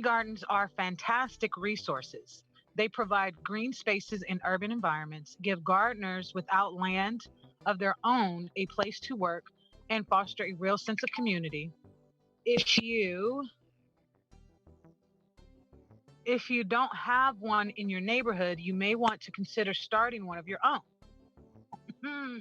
gardens are fantastic resources. They provide green spaces in urban environments, give gardeners without land of their own a place to work, and foster a real sense of community. If you if you don't have one in your neighborhood, you may want to consider starting one of your own. Hmm.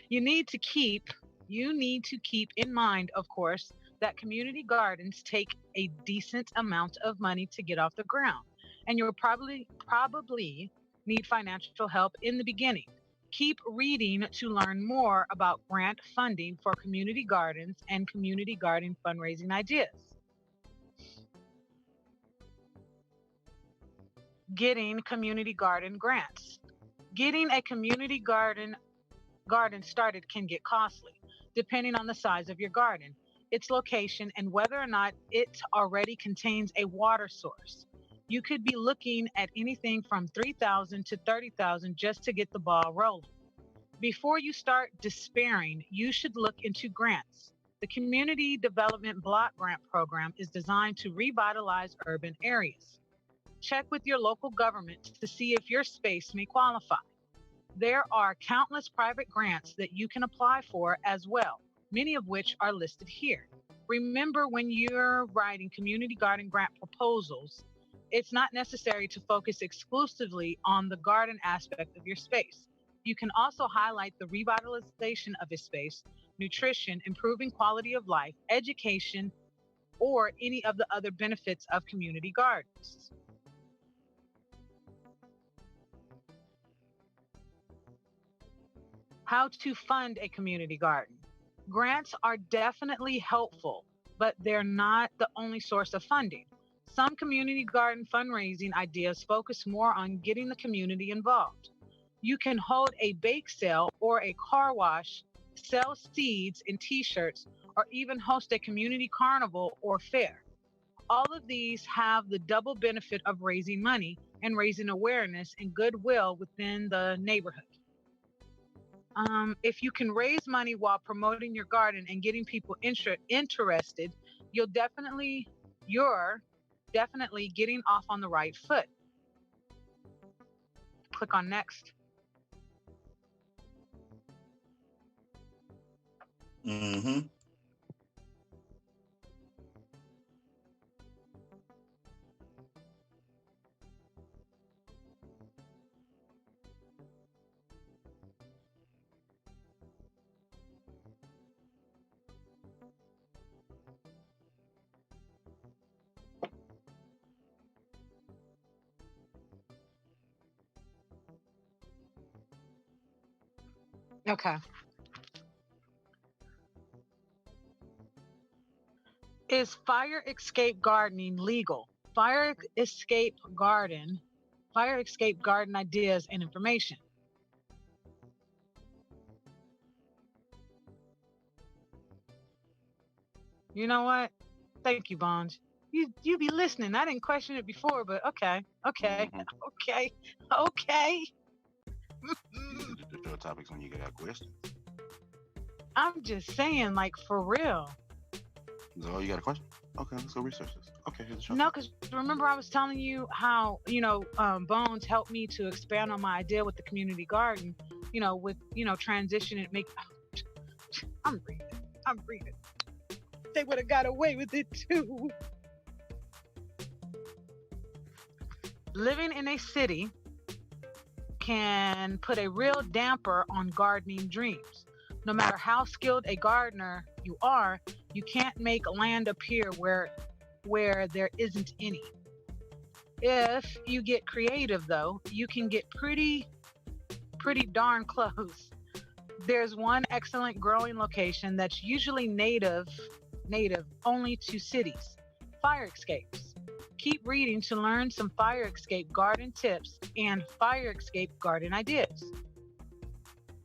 You need to keep you need to keep in mind, of course, that community gardens take a decent amount of money to get off the ground, and you'll probably need financial help in the beginning. Keep reading to learn more about grant funding for community gardens and community garden fundraising ideas. Getting community garden grants. Getting a community garden started can get costly, depending on the size of your garden, its location, and whether or not it already contains a water source. You could be looking at anything from 3,000 to 30,000 just to get the ball rolling. Before you start despairing, you should look into grants. The Community Development Block Grant Program is designed to revitalize urban areas. Check with your local government to see if your space may qualify. There are countless private grants that you can apply for as well, many of which are listed here. Remember, when you're writing community garden grant proposals, it's not necessary to focus exclusively on the garden aspect of your space. You can also highlight the revitalization of a space, nutrition, improving quality of life, education, or any of the other benefits of community gardens. How to fund a community garden. Grants are definitely helpful, but they're not the only source of funding. Some community garden fundraising ideas focus more on getting the community involved. You can hold a bake sale or a car wash, sell seeds and t shirts, or even host a community carnival or fair. All of these have the double benefit of raising money and raising awareness and goodwill within the neighborhood. If you can raise money while promoting your garden and getting people interested, you'll definitely you're definitely getting off on the right foot. Click on next. Mm-hmm. Okay. Is fire escape gardening legal? Fire escape garden ideas and information. You know what? Thank you, Bonds. You be listening. I didn't question it before, but okay, okay, Mm-hmm. okay, okay. The show topics when you get that question. I'm just saying, like for real. So, you got a question? Okay, let's go research this. Okay, here's the show No, topic. because remember I was telling you how Bones helped me to expand on my idea with the community garden. With transition and make. I'm reading. I'm reading. They would have got away with it too. Living in a city can put a real damper on gardening dreams. No matter how skilled a gardener you are, you can't make land appear where there isn't any. If you get creative though, you can get pretty darn close. There's one excellent growing location that's usually native only to cities. Fire escapes. Keep reading to learn some fire escape garden tips and fire escape garden ideas.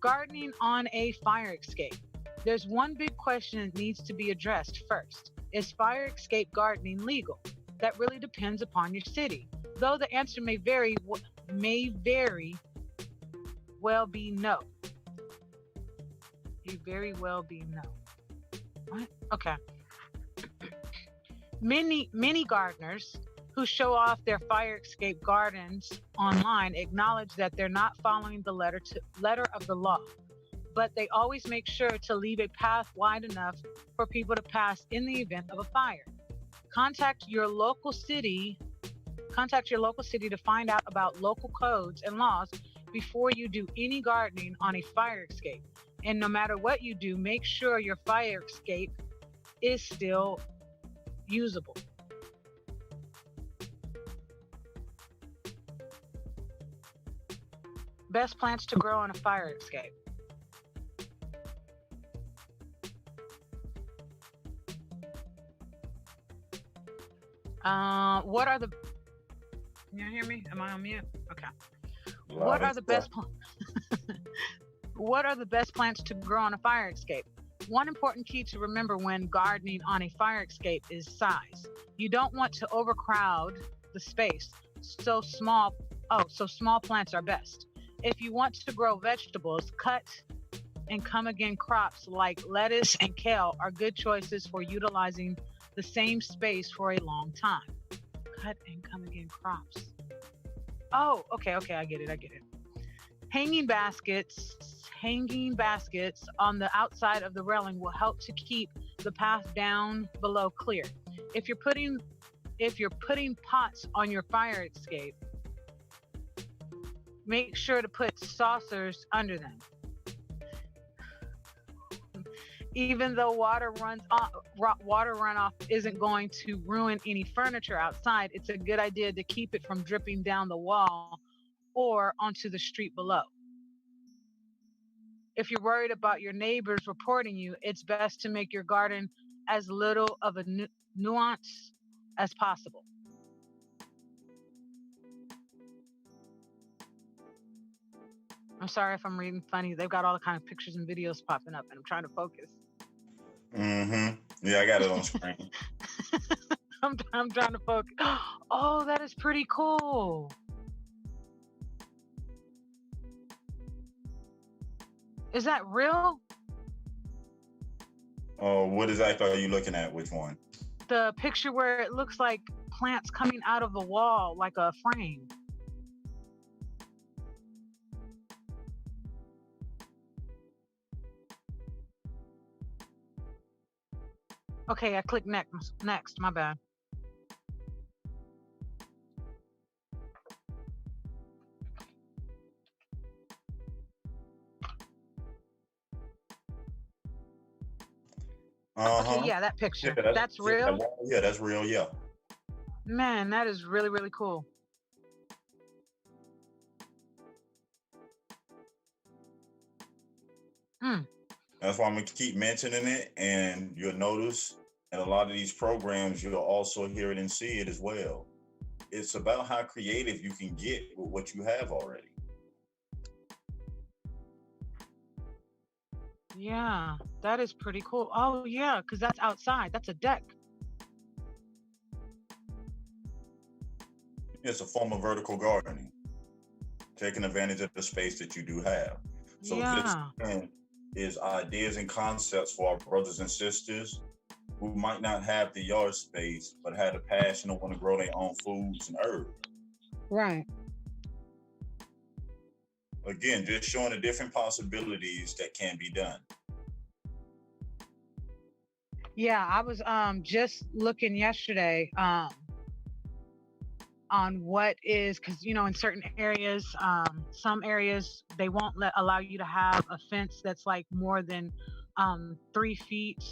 Gardening on a fire escape. There's one big question that needs to be addressed first. Is fire escape gardening legal? That really depends upon your city. Though the answer may very well be no. May very well be no. What? Okay. Many gardeners who show off their fire escape gardens online acknowledge that they're not following the letter of the law, but they always make sure to leave a path wide enough for people to pass in the event of a fire. Contact your local city. Contact your local city to find out about local codes and laws before you do any gardening on a fire escape. And no matter what you do, make sure your fire escape is still usable. Best plants to grow on a fire escape. What are the? Can you hear me? Am I on mute? Okay. What are the best? What are the best plants to grow on a fire escape? One important key to remember when gardening on a fire escape is size. You don't want to overcrowd the space, so small plants are best. If you want to grow vegetables, cut and come again crops like lettuce and kale are good choices for utilizing the same space for a long time. Cut and come again crops. Oh, okay, I get it. Hanging baskets on the outside of the railing will help to keep the path down below clear. If you're putting pots on your fire escape, make sure to put saucers under them. Even though water runoff isn't going to ruin any furniture outside, it's a good idea to keep it from dripping down the wall or onto the street below. If you're worried about your neighbors reporting you, it's best to make your garden as little of a nuance as possible. I'm sorry if I'm reading funny. They've got all the kind of pictures and videos popping up, and I'm trying to focus. Yeah, I got it on screen. I'm trying to focus. Oh, that is pretty cool. Is that real? Oh, what exactly are you looking at? Which one? The picture where it looks like plants coming out of the wall like a frame. Okay, I clicked next, my bad. Okay, yeah, that picture. Yeah, that's real? Yeah, that's real, yeah. Man, that is really, really cool. That's why I'm going to keep mentioning it, and you'll notice in a lot of these programs, you'll also hear it and see it as well. It's about how creative you can get with what you have already. Yeah, that is pretty cool. Oh, yeah, because that's outside. That's a deck. It's a form of vertical gardening, taking advantage of the space that you do have. So this is ideas and concepts for our brothers and sisters who might not have the yard space, but had a passion and want to grow their own foods and herbs. Right. Again, just showing the different possibilities that can be done. Yeah, I was just looking yesterday on what is, because in certain areas, some areas they won't allow you to have a fence that's like more than 3 feet.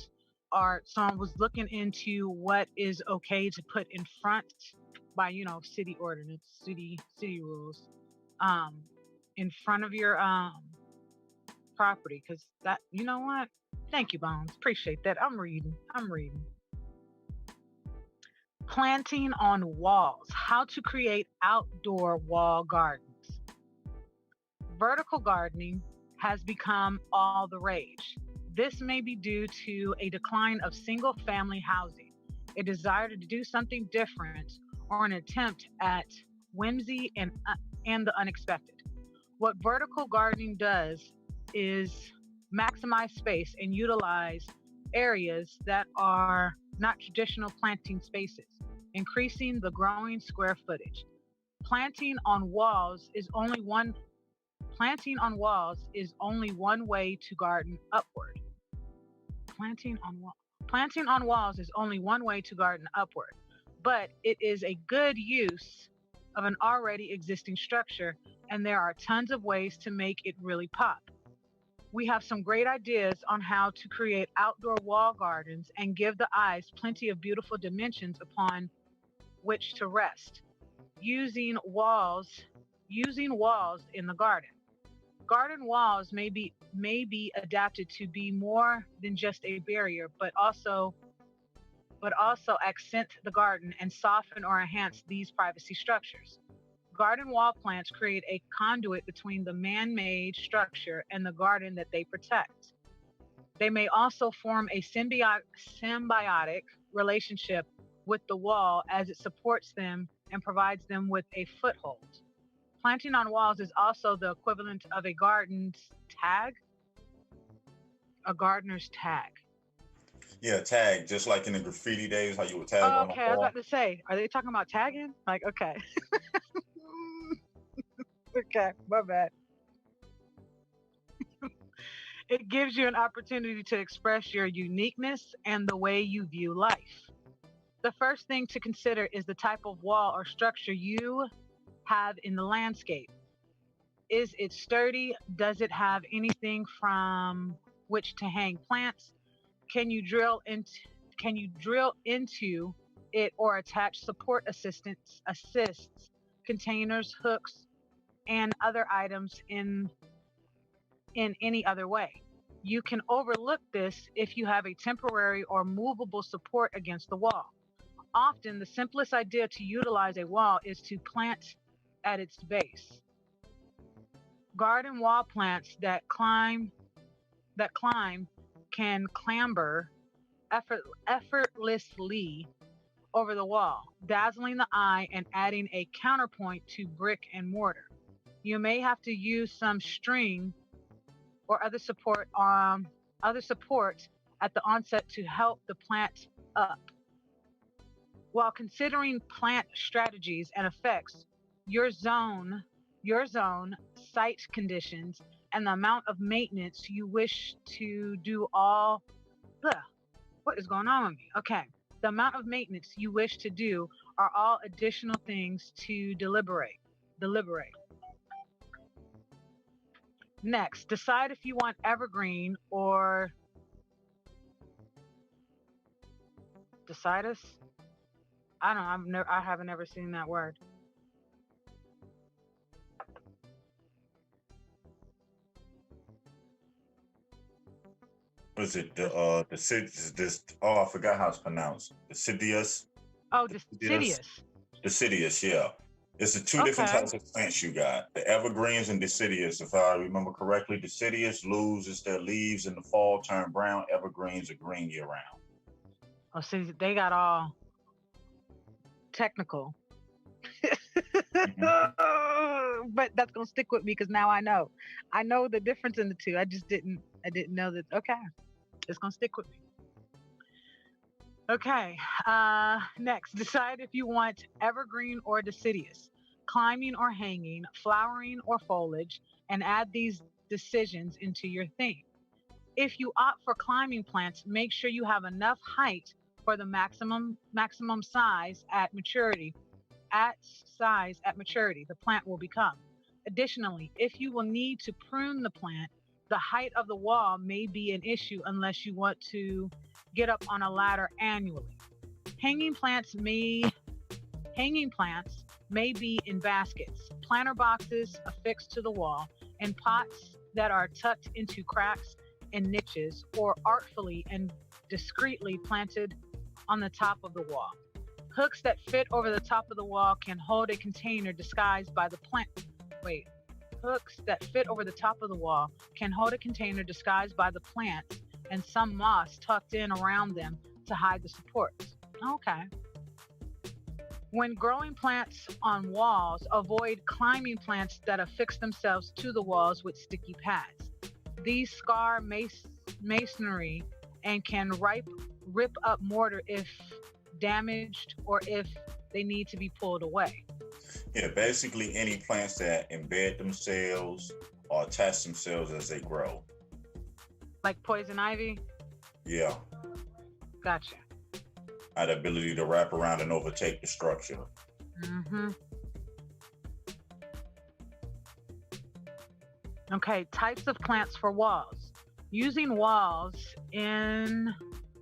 Or so I was looking into what is okay to put in front by city ordinance, city rules, in front of your property, because that what. Thank you, Bones. Appreciate that. I'm reading. Planting on walls. How to create outdoor wall gardens. Vertical gardening has become all the rage. This may be due to a decline of single-family housing, a desire to do something different, or an attempt at whimsy and the unexpected. What vertical gardening does is maximize space and utilize areas that are not traditional planting spaces. increasing the growing square footage. Planting on walls is only one Planting on walls is only one way to garden upward. Planting on wall. Planting on walls is only one way to garden upward, but it is a good use of an already existing structure, and there are tons of ways to make it really pop. We have some great ideas on how to create outdoor wall gardens and give the eyes plenty of beautiful dimensions upon which to rest. Using walls, using walls in the garden. Garden walls may be adapted to be more than just a barrier, but also accent the garden and soften or enhance these privacy structures. Garden wall plants create a conduit between the man-made structure and the garden that they protect. They may also form a symbiotic relationship with the wall as it supports them and provides them with a foothold. Planting on walls is also the equivalent of a gardener's tag. Yeah, tag, just like in the graffiti days, how you would tag Oh, on the okay, I was wall. about to say, are they talking about tagging? Like, okay. Okay, my bad. It gives you an opportunity to express your uniqueness and the way you view life. The first thing to consider is the type of wall or structure you have in the landscape. Is it sturdy? Does it have anything from which to hang plants? Can you drill into can you drill into it or attach support assists, containers, hooks, and other items in any other way? You can overlook this if you have a temporary or movable support against the wall. Often, the simplest idea to utilize a wall is to plant at its base. Garden wall plants that climb can clamber effortlessly over the wall, dazzling the eye and adding a counterpoint to brick and mortar. You may have to use some string or other support at the onset to help the plant up. While considering plant strategies and effects, your zone, your zone, site conditions, and the amount of maintenance you wish to do all. Ugh, what is going on with me? Okay. The amount of maintenance you wish to do are all additional things to deliberate. Next, decide if you want evergreen or decidus. I don't know. I haven't ever seen that word. What is it? This I forgot how it's pronounced. Deciduous. Oh, Deciduous. deciduous. Deciduous, yeah. It's the two different Okay. types of plants you got. The evergreens and deciduous, if I remember correctly. Deciduous loses their leaves in the fall, turn brown. Evergreens are green year round. Oh, see, they got all technical. Mhm. But that's gonna stick with me because now I know. I know the difference in the two. I didn't know that. Okay, it's gonna stick with me. Okay. Next, decide if you want evergreen or deciduous, climbing or hanging, flowering or foliage, and add these decisions into your theme. If you opt for climbing plants, make sure you have enough height for the maximum size at maturity the plant will become. Additionally, if you will need to prune the plant, the height of the wall may be an issue unless you want to get up on a ladder annually. Hanging plants may Hanging plants may be in baskets, planter boxes affixed to the wall, and pots that are tucked into cracks and niches or artfully and discreetly planted on the top of the wall. Hooks that fit over the top of the wall can hold a container disguised by the plant. Wait. Hooks that fit over the top of the wall can hold a container disguised by the plants and some moss tucked in around them to hide the supports. Okay. When growing plants on walls, avoid climbing plants that affix themselves to the walls with sticky pads. These scar masonry and can rip up mortar if damaged, or if they need to be pulled away. Yeah, basically any plants that embed themselves or attach themselves as they grow. Like poison ivy? Yeah, Gotcha. had the ability to wrap around and overtake the structure. Mm-hmm. Okay, types of plants for walls. Using walls in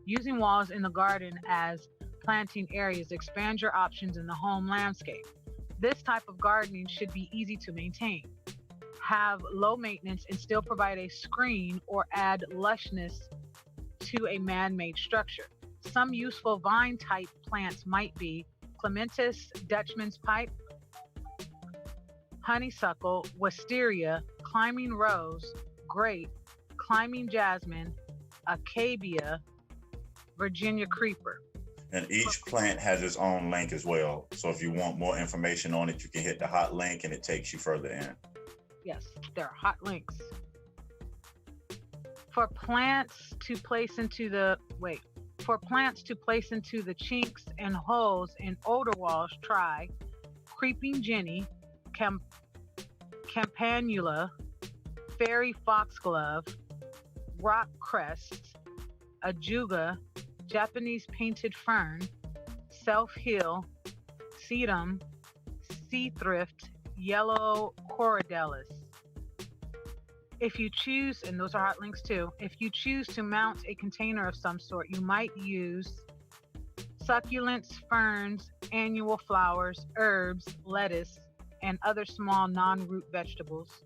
the garden as planting areas expand your options in the home landscape. This type of gardening should be easy to maintain, have low maintenance, and still provide a screen or add lushness to a man-made structure. Some useful vine-type plants might be clematis, Dutchman's pipe, honeysuckle, wisteria, climbing rose, grape, climbing jasmine, acacia, Virginia creeper. And each plant has its own link as well. So if you want more information on it, you can hit the hot link and it takes you further in. Yes, there are hot links. For plants to place into the chinks and holes in older walls, try creeping jenny, campanula, fairy foxglove, rock crest, ajuga, Japanese painted fern, self-heal, sedum, sea thrift, yellow corydellus. If you choose, and those are hot links too, if you choose to mount a container of some sort, you might use succulents, ferns, annual flowers, herbs, lettuce, and other small non-root vegetables,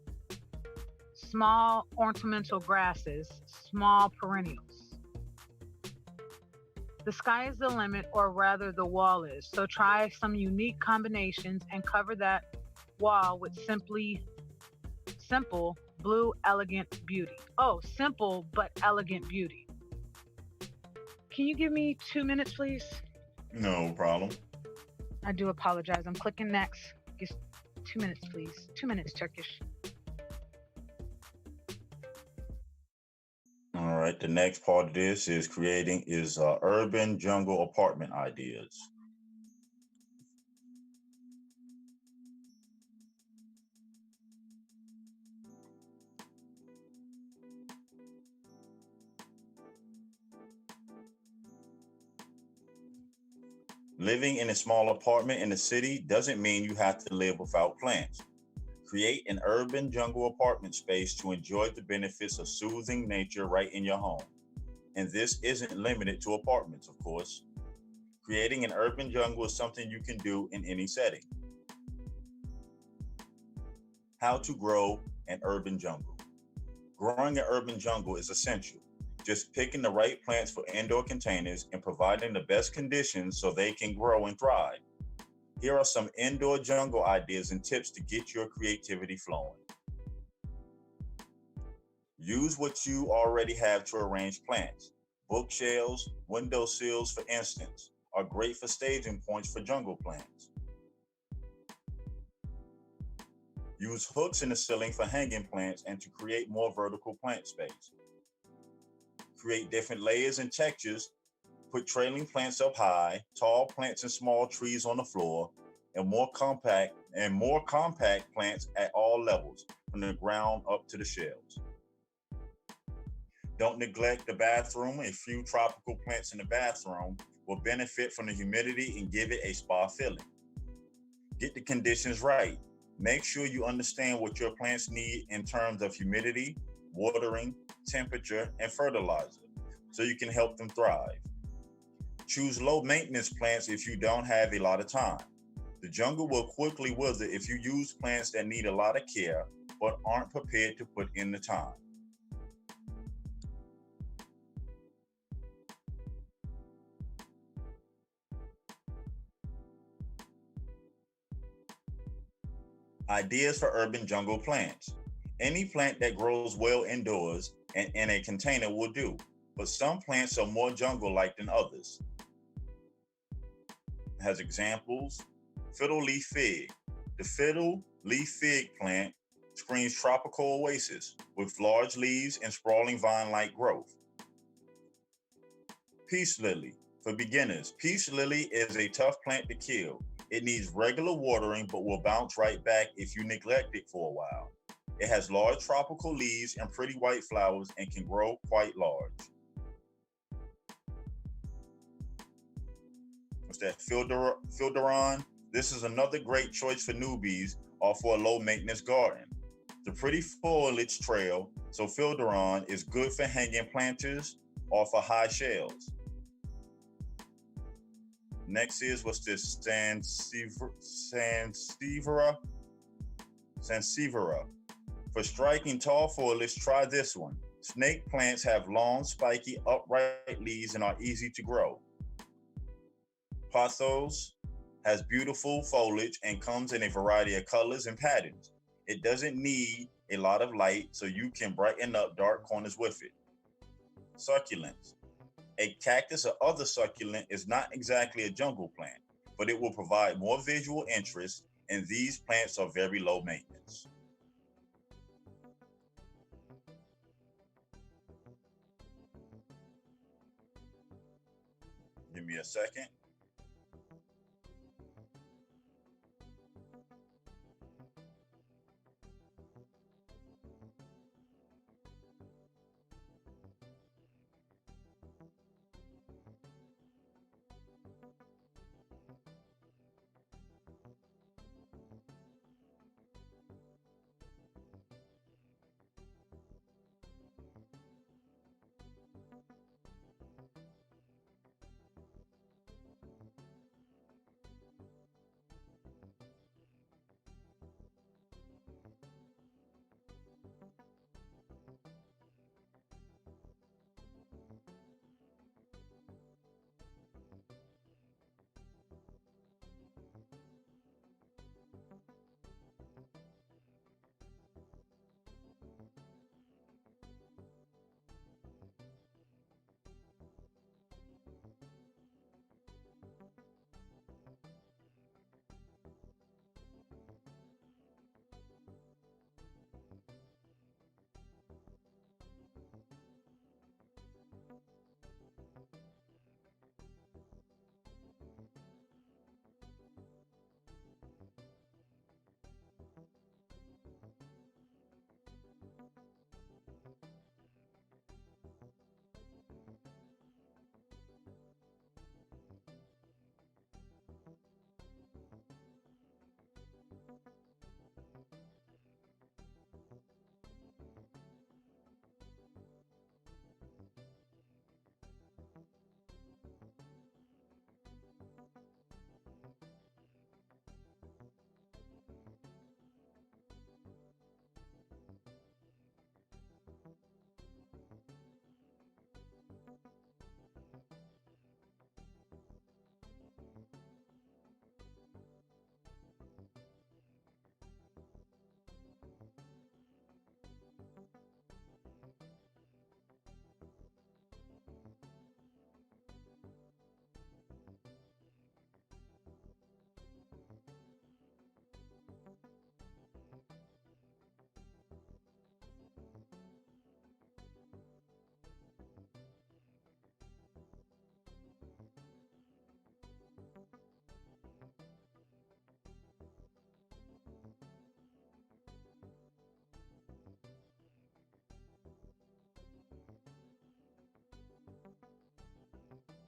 small ornamental grasses, small perennials. The sky is the limit, or rather the wall is, so try some unique combinations and cover that wall with simple blue elegant beauty. Oh, simple but elegant beauty. Can you give me 2 minutes, please? No problem. I do apologize. I'm clicking next. Just 2 minutes, please. 2 minutes, Turkish. All right. The next part of this is creating urban jungle apartment ideas. Living in a small apartment in the city doesn't mean you have to live without plants. Create an urban jungle apartment space to enjoy the benefits of soothing nature right in your home. And this isn't limited to apartments, of course. Creating an urban jungle is something you can do in any setting. How to grow an urban jungle. Growing an urban jungle is essential. Just picking the right plants for indoor containers and providing the best conditions so they can grow and thrive. Here are some indoor jungle ideas and tips to get your creativity flowing. Use what you already have to arrange plants. Bookshelves, windowsills, for instance, are great for staging points for jungle plants. Use hooks in the ceiling for hanging plants and to create more vertical plant space. Create different layers and textures. Put trailing plants up high, tall plants and small trees on the floor, and more compact plants at all levels, from the ground up to the shelves. Don't neglect the bathroom. A few tropical plants in the bathroom will benefit from the humidity and give it a spa feeling. Get the conditions right. Make sure you understand what your plants need in terms of humidity, watering, temperature, and fertilizer, so you can help them thrive. Choose low maintenance plants if you don't have a lot of time. The jungle will quickly wither if you use plants that need a lot of care but aren't prepared to put in the time. Ideas for urban jungle plants. Any plant that grows well indoors and in a container will do, but some plants are more jungle-like than others. Has examples: fiddle leaf fig. The fiddle leaf fig plant screams tropical oasis with large leaves and sprawling vine-like growth. Peace lily. For beginners, peace lily is a tough plant to kill. It needs regular watering but will bounce right back if you neglect it for a while. It has large tropical leaves and pretty white flowers and can grow quite large. What's that? Philodendron? This is another great choice for newbies or for a low maintenance garden. The pretty foliage trail, so philodendron is good for hanging planters or for high shells. Next is, what's this? Sansevieria. For striking tall foliage, try this one. Snake plants have long, spiky, upright leaves and are easy to grow. Pothos has beautiful foliage and comes in a variety of colors and patterns. It doesn't need a lot of light, so you can brighten up dark corners with it. Succulents. A cactus or other succulent is not exactly a jungle plant, but it will provide more visual interest, and these plants are very low maintenance. Give me a second.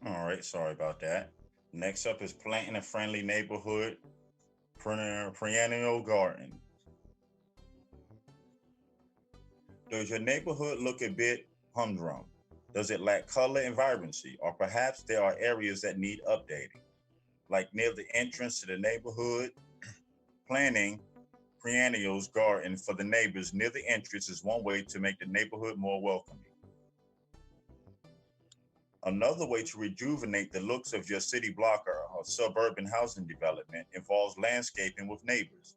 All right, sorry about that. Next up is planting a friendly neighborhood perennial garden. Does your neighborhood look a bit humdrum? Does it lack color and vibrancy? Or perhaps there are areas that need updating? Like near the entrance to the neighborhood, planting perennials garden for the neighbors near the entrance is one way to make the neighborhood more welcoming. Another way to rejuvenate the looks of your city block or suburban housing development involves landscaping with neighbors.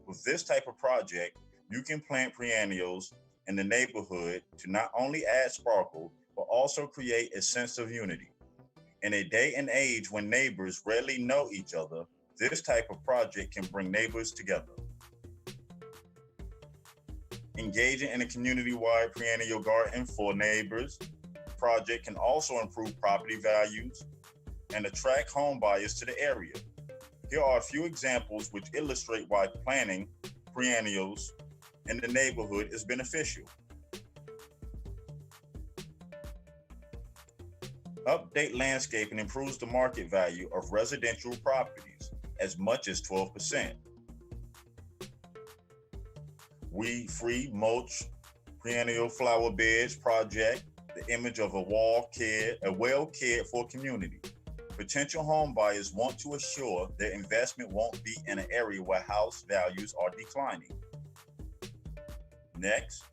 With this type of project, you can plant perennials in the neighborhood to not only add sparkle, but also create a sense of unity. In a day and age when neighbors rarely know each other, this type of project can bring neighbors together. Engaging in a community-wide perennial garden for neighbors project can also improve property values. and attract home buyers to the area. Here are a few examples which illustrate why planting perennials in the neighborhood is beneficial. Update landscaping improves the market value of residential properties as much as 12%. Weed-free mulch perennial flower beds project the image of a well cared for community. Potential home buyers want to assure their investment won't be in an area where house values are declining. Next,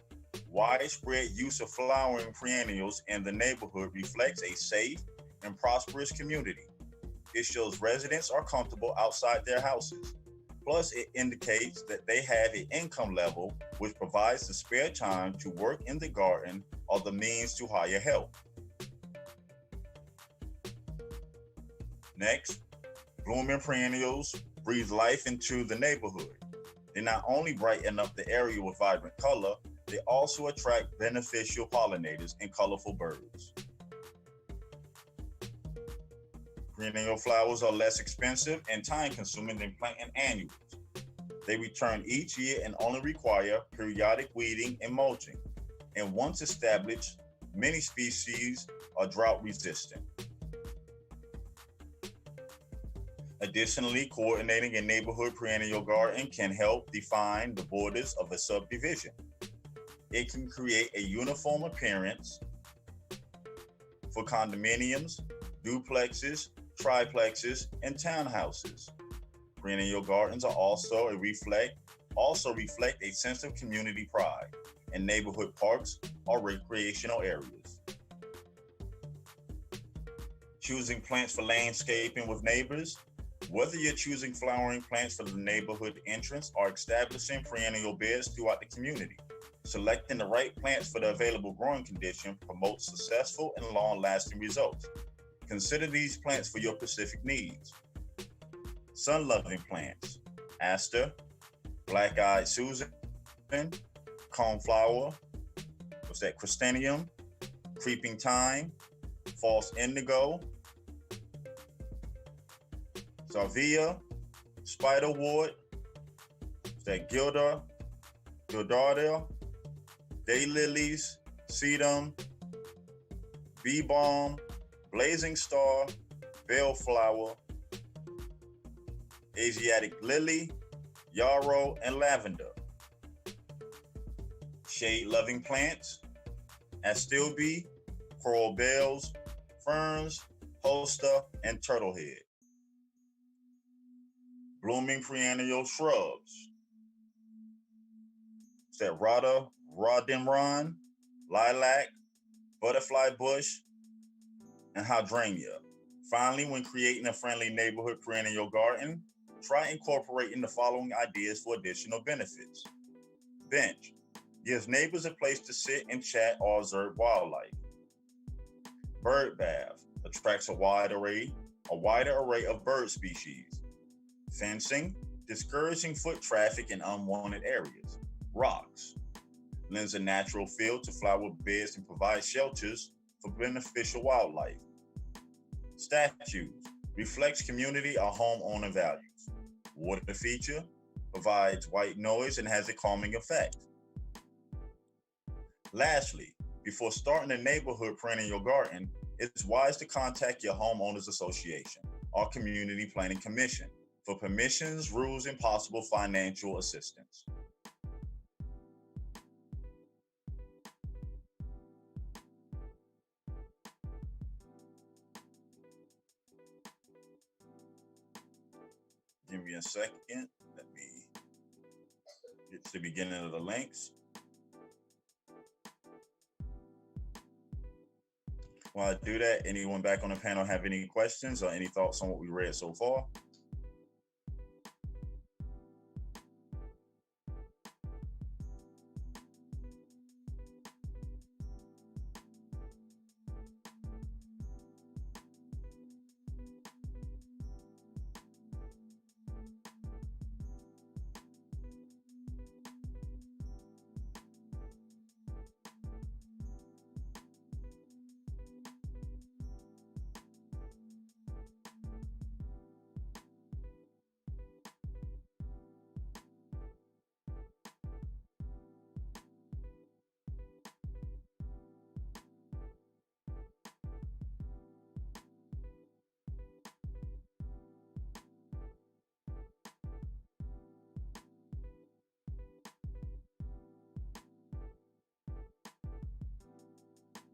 widespread use of flowering perennials in the neighborhood reflects a safe and prosperous community. It shows residents are comfortable outside their houses. Plus, it indicates that they have an income level which provides the spare time to work in the garden or the means to hire help. Next, blooming perennials breathe life into the neighborhood. They not only brighten up the area with vibrant color, they also attract beneficial pollinators and colorful birds. Perennial flowers are less expensive and time-consuming than planting annuals. They return each year and only require periodic weeding and mulching. And once established, many species are drought-resistant. Additionally, coordinating a neighborhood perennial garden can help define the borders of a subdivision. It can create a uniform appearance for condominiums, duplexes, triplexes, and townhouses. Perennial gardens are also reflect a sense of community pride, and neighborhood parks or recreational areas. Choosing plants for landscaping with neighbors. Whether you're choosing flowering plants for the neighborhood entrance or establishing perennial beds throughout the community, selecting the right plants for the available growing condition promotes successful and long-lasting results. Consider these plants for your specific needs. Sun-loving plants: aster, black-eyed Susan, coneflower, Crystanium, creeping thyme, false indigo, salvia, spiderwort, gildardia, daylilies, sedum, bee balm, blazing star, bellflower, Asiatic lily, yarrow, and lavender. Shade-loving plants: astilbe, coral bells, ferns, hosta, and turtlehead. Blooming perennial shrubs: rhododendron, lilac, butterfly bush, and hydrangea. Finally, when creating a friendly neighborhood perennial garden, try incorporating the following ideas for additional benefits. Bench: gives neighbors a place to sit and chat or observe wildlife. Bird bath: attracts a wider array of bird species. Fencing: discouraging foot traffic in unwanted areas. Rocks: lends a natural feel to flower beds and provides shelters for beneficial wildlife. Statues: reflects community or homeowner values. Water feature: provides white noise and has a calming effect. Lastly, before starting a neighborhood perennial garden, it's wise to contact your homeowners association or community planning commission for permissions, rules, and possible financial assistance. Give me a second. Let me get to the beginning of the links. While I do that, anyone back on the panel have any questions or any thoughts on what we read so far?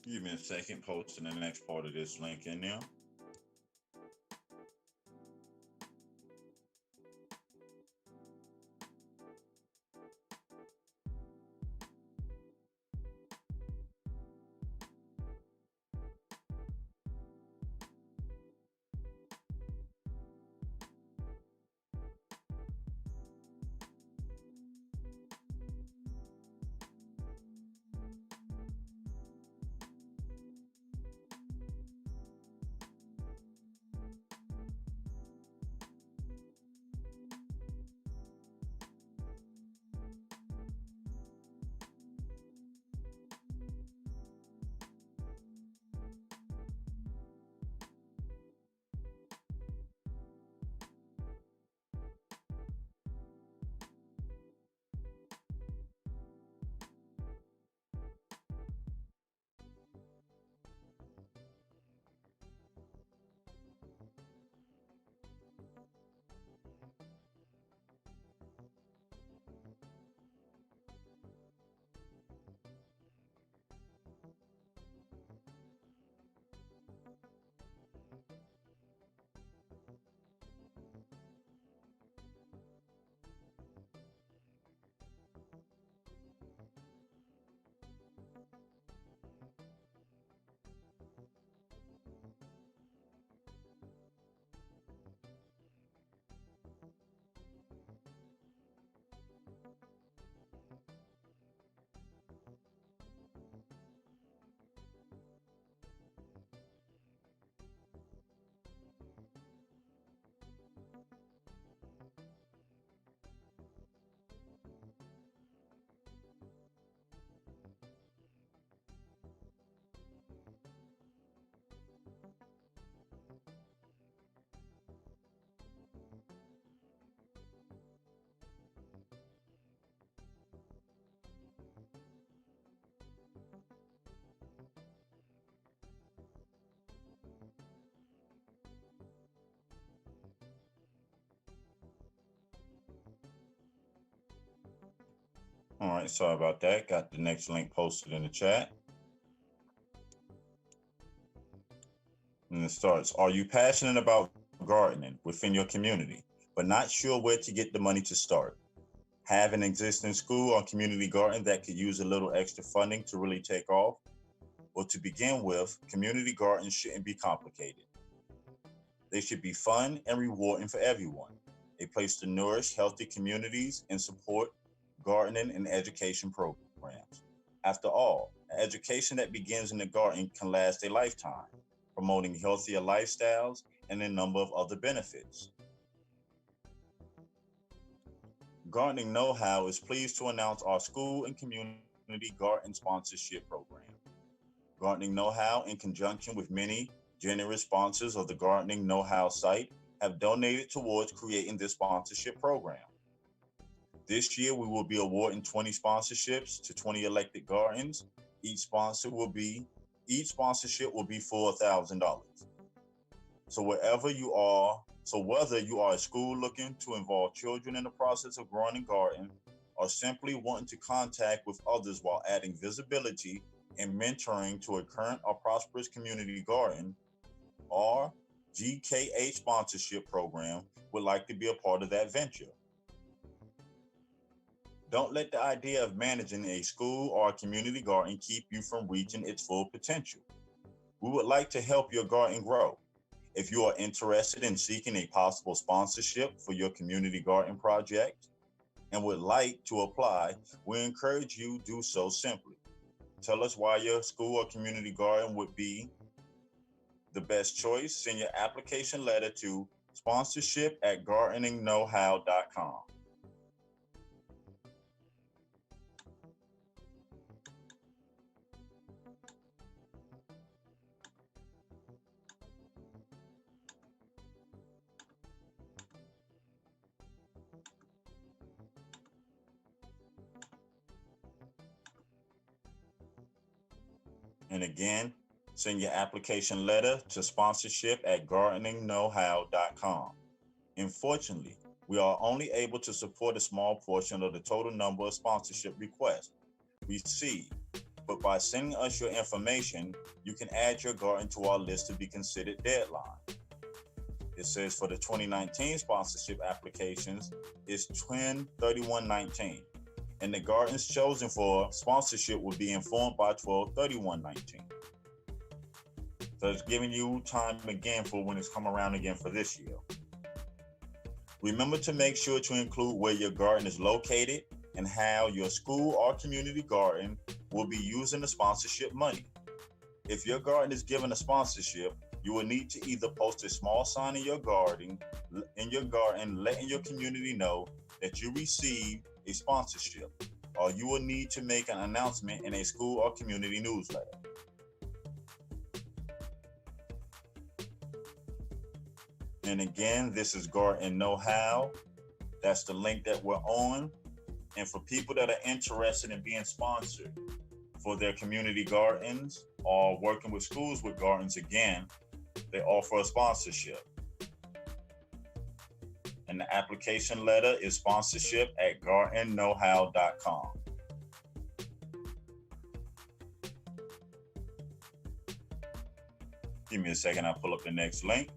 Give me a second, posting the next part of this link in there. All right, sorry about that. Got the next link posted in the chat. And it starts, are you passionate about gardening within your community, but not sure where to get the money to start? Have an existing school or community garden that could use a little extra funding to really take off? Well, to begin with, community gardens shouldn't be complicated. They should be fun and rewarding for everyone. A place to nourish healthy communities and support gardening and education programs. After all, an education that begins in the garden can last a lifetime, promoting healthier lifestyles and a number of other benefits. Gardening Know-How is pleased to announce our school and community garden sponsorship program. Gardening Know-How, in conjunction with many generous sponsors of the Gardening Know-How site, have donated towards creating this sponsorship program. This year, we will be awarding 20 sponsorships to 20 elected gardens. Each sponsorship will be $4,000. So whether you are a school looking to involve children in the process of growing a garden, or simply wanting to contact with others while adding visibility and mentoring to a current or prosperous community garden, our GKH sponsorship program would like to be a part of that venture. Don't let the idea of managing a school or a community garden keep you from reaching its full potential. We would like to help your garden grow. If you are interested in seeking a possible sponsorship for your community garden project and would like to apply, we encourage you to do so simply. Tell us why your school or community garden would be the best choice. Send your application letter to sponsorship@gardeningknowhow.com. And again, send your application letter to sponsorship@gardeningknowhow.com. Unfortunately, we are only able to support a small portion of the total number of sponsorship requests received. but by sending us your information, you can add your garden to our list to be considered deadline. It says for the 2019 sponsorship applications is 10/31/19, and the gardens chosen for sponsorship will be informed by 12/31/19. So it's giving you time again for when it's come around again for this year. Remember to make sure to include where your garden is located and how your school or community garden will be using the sponsorship money. If your garden is given a sponsorship, you will need to either post a small sign in your garden, letting your community know that you received a sponsorship, or you will need to make an announcement in a school or community newsletter. And again, this is Garden Know-How. That's the link that we're on. And for people that are interested in being sponsored for their community gardens or working with schools with gardens, again, they offer a sponsorship. And the application letter is sponsorship@gardenknowhow.com. Give me a second, I'll pull up the next link.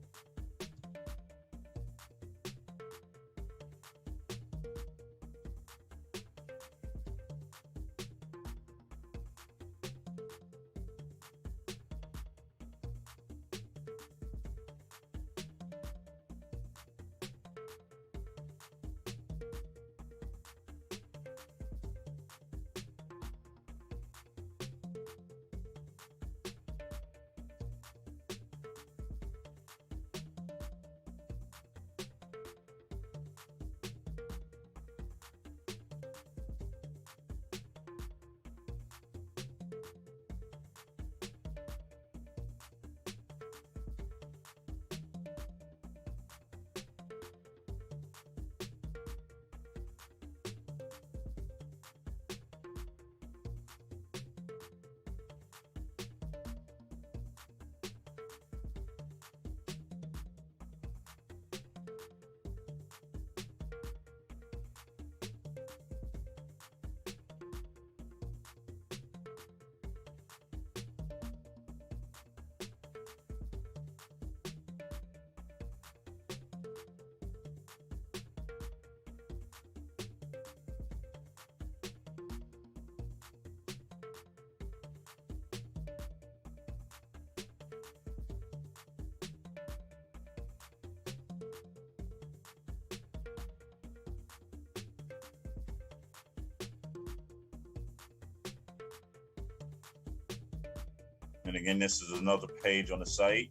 And again, this is another page on the site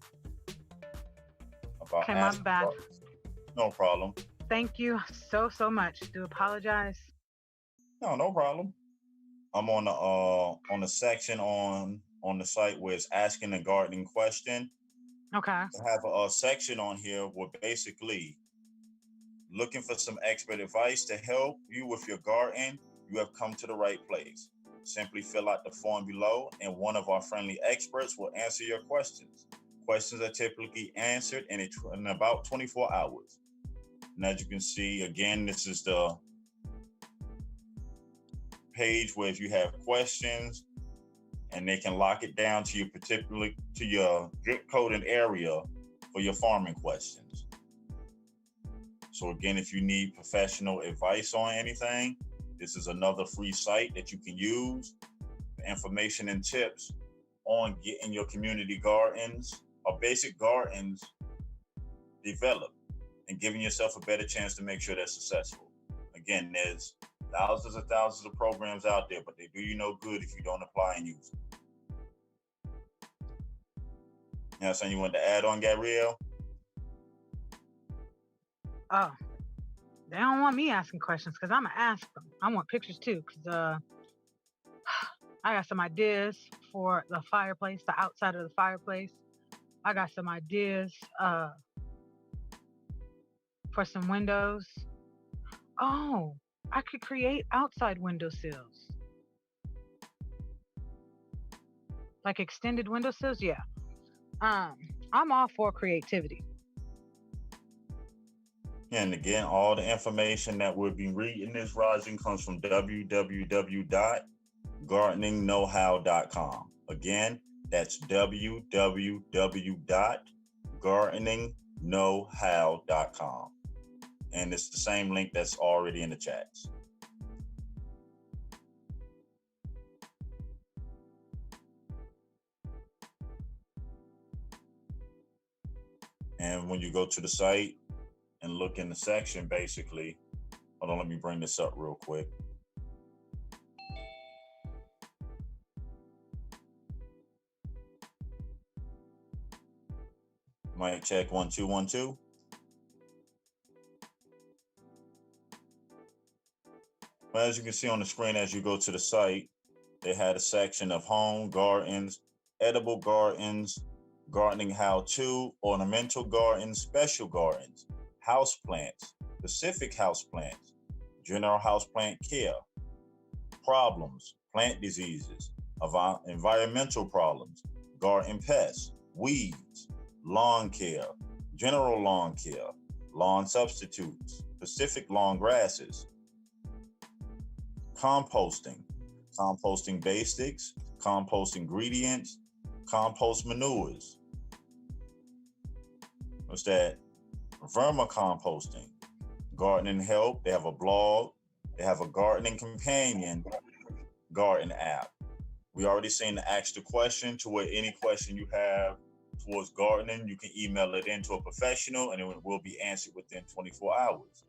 about Okay, my bad. No problem. Thank you so much. Do apologize. No problem. I'm on the section on the site where it's asking a gardening question. Okay. I have a section on here where basically looking for some expert advice to help you with your garden. You have come to the right place. Simply fill out the form below and one of our friendly experts will answer your questions. Questions are typically answered in about 24 hours. And as you can see, again, this is the page where if you have questions and they can lock it down to your zip code and area for your farming questions. So again, if you need professional advice on anything, this is another free site that you can use for information and tips on getting your community gardens or basic gardens developed and giving yourself a better chance to make sure they're successful. Again, there's thousands and thousands of programs out there, but they do you no good if you don't apply and use them. You have something you want to add on, Gabrielle? Oh, they don't want me asking questions because I'm going to ask them. I want pictures too because I got some ideas for the fireplace, the outside of the fireplace. I got some ideas for some windows. Oh, I could create outside windowsills. Like extended windowsills? Yeah. I'm all for creativity. And again, all the information that we'll be reading this rising comes from www.nlirvinpainter.com. gardeningknowhow.com. Again, that's www.gardeningknowhow.com. And it's the same link that's already in the chats. And when you go to the site and look in the section, basically, hold on, let me bring this up real quick. Mic check 1 2 1 2. Well, as you can see on the screen, as you go to the site, they had a section of home gardens, edible gardens, gardening how-to, ornamental gardens, special gardens, house plants, specific house plants, general house plant care, problems, plant diseases, environmental problems, garden pests, weeds, lawn care, general lawn care, lawn substitutes, specific lawn grasses, composting, composting basics, compost ingredients, compost manures. What's that? Vermicomposting, gardening help. They have a blog. They have a gardening companion garden app. We already seen the Ask the Question, to where any question you have towards gardening, you can email it into a professional and it will be answered within 24 hours.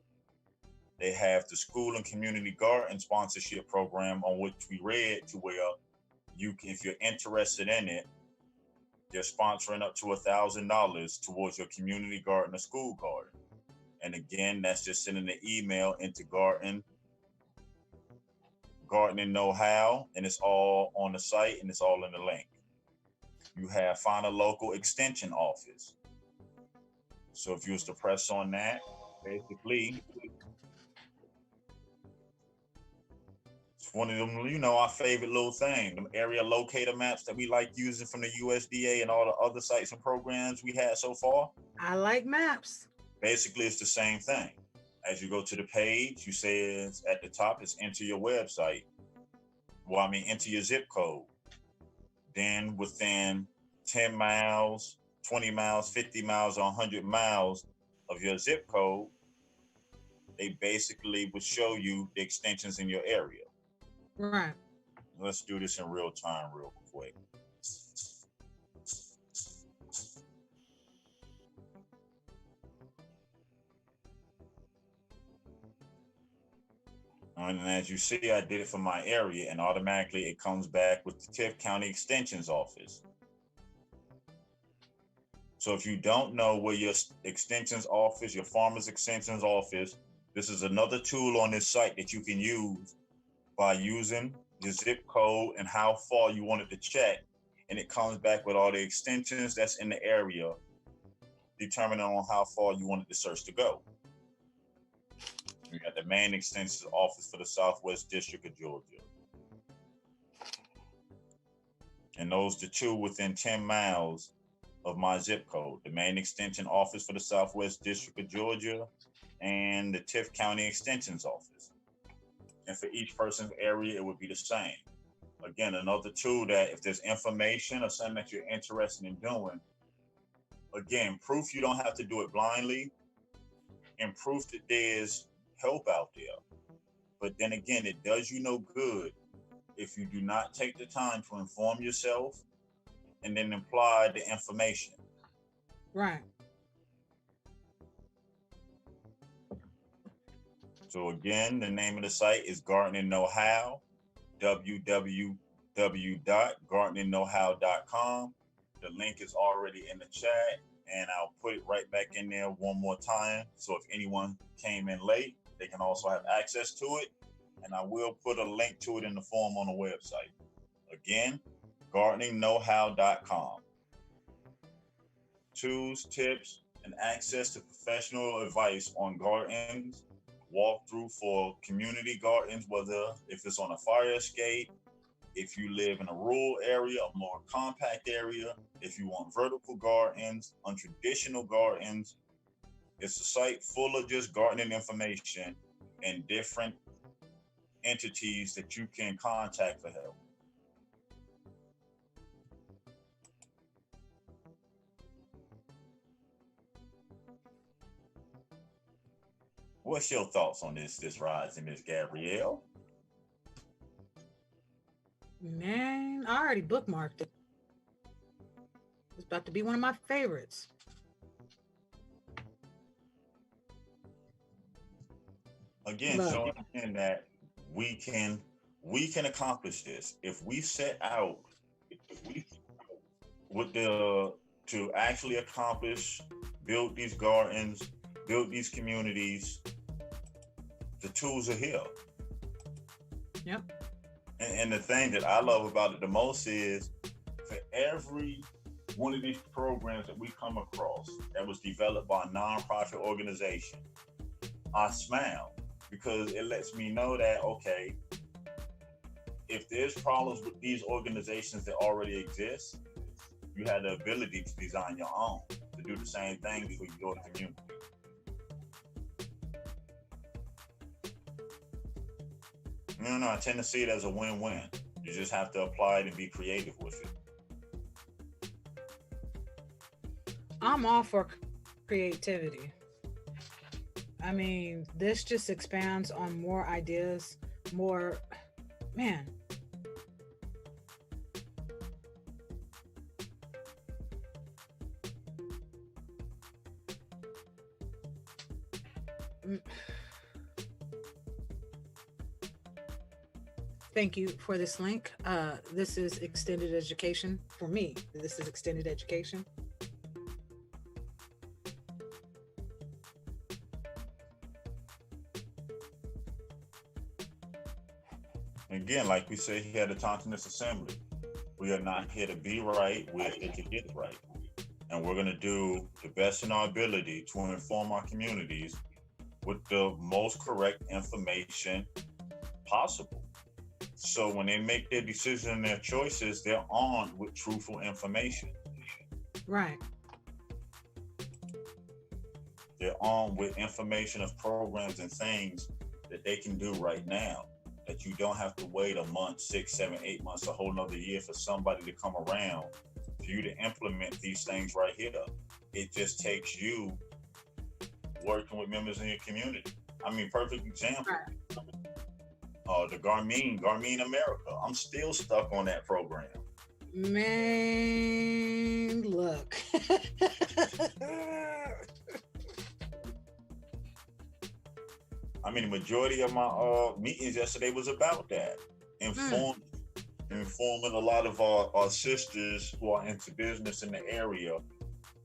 They have the school and community garden sponsorship program, on which we read, to where you can, if you're interested in it, they're sponsoring up to $1,000 towards your community garden or school garden. And again, that's just sending an email into gardening know-how, and it's all on the site and it's all in the link. You have find a local extension office. So if you was to press on that, basically, it's one of them, our favorite little thing, them area locator maps that we like using from the USDA and all the other sites and programs we had so far. I like maps. Basically, it's the same thing. As you go to the page, you say it's at the top, it's enter your website. Enter your zip code. Then within 10 miles, 20 miles, 50 miles, or 100 miles of your zip code, they basically would show you the extensions in your area. Right. Let's do this in real time real quick. And as you see, I did it for my area, and automatically it comes back with the Tift County Extensions Office. So if you don't know where your extensions office, your farmer's extensions office, this is another tool on this site that you can use by using your zip code and how far you want it to check, and it comes back with all the extensions that's in the area, determining on how far you want the search to go. We got the main extensions office for the Southwest District of Georgia. And those the two within 10 miles of my zip code, the main extension office for the Southwest District of Georgia and the Tift County Extensions Office. And for each person's area, it would be the same. Again, another tool that if there's information or something that you're interested in doing, again, proof you don't have to do it blindly, and proof that there's help out there. But then again, it does you no good if you do not take the time to inform yourself and then apply the information. Right. So again, the name of the site is Gardening Know-How, www.gardeningknowhow.com. The link is already in the chat, and I'll put it right back in there one more time. So if anyone came in late, they can also have access to it. And I will put a link to it in the form on the website. Again, gardeningknowhow.com. Tools, tips, and access to professional advice on gardens, walkthrough for community gardens, whether if it's on a fire escape, if you live in a rural area, a more compact area, if you want vertical gardens, untraditional gardens. It's a site full of just gardening information and different entities that you can contact for help. What's your thoughts on this rising, Miss Gabrielle? Man, I already bookmarked it. It's about to be one of my favorites. Again, Look. showing that we can accomplish this if we set out with the to actually accomplish, build these gardens, build these communities. The tools are here. Yep. And the thing that I love about it the most is for every one of these programs that we come across that was developed by a nonprofit organization, I smile because it lets me know that, okay, if there's problems with these organizations that already exist, you have the ability to design your own, to do the same thing for your community. No, I tend to see it as a win-win. You just have to apply it and be creative with it. I'm all for creativity. I mean, this just expands on more ideas, more, man. Thank you for this link. This is extended education for me. This is extended education. Again, like we say here at the Tontonist Assembly, we are not here to be right, we're here to get right. And we're gonna do the best in our ability to inform our communities with the most correct information possible. So when they make their decisions and their choices, they're armed with truthful information. Right. They're armed with information of programs and things that they can do right now, that you don't have to wait a month, 6, 7, 8 months, a whole nother year for somebody to come around for you to implement these things right here. It just takes you working with members in your community. I mean, perfect example. Right. The Garmin America. I'm still stuck on that program. Man, look. I mean, the majority of my meetings yesterday was about that. Informing a lot of our sisters who are into business in the area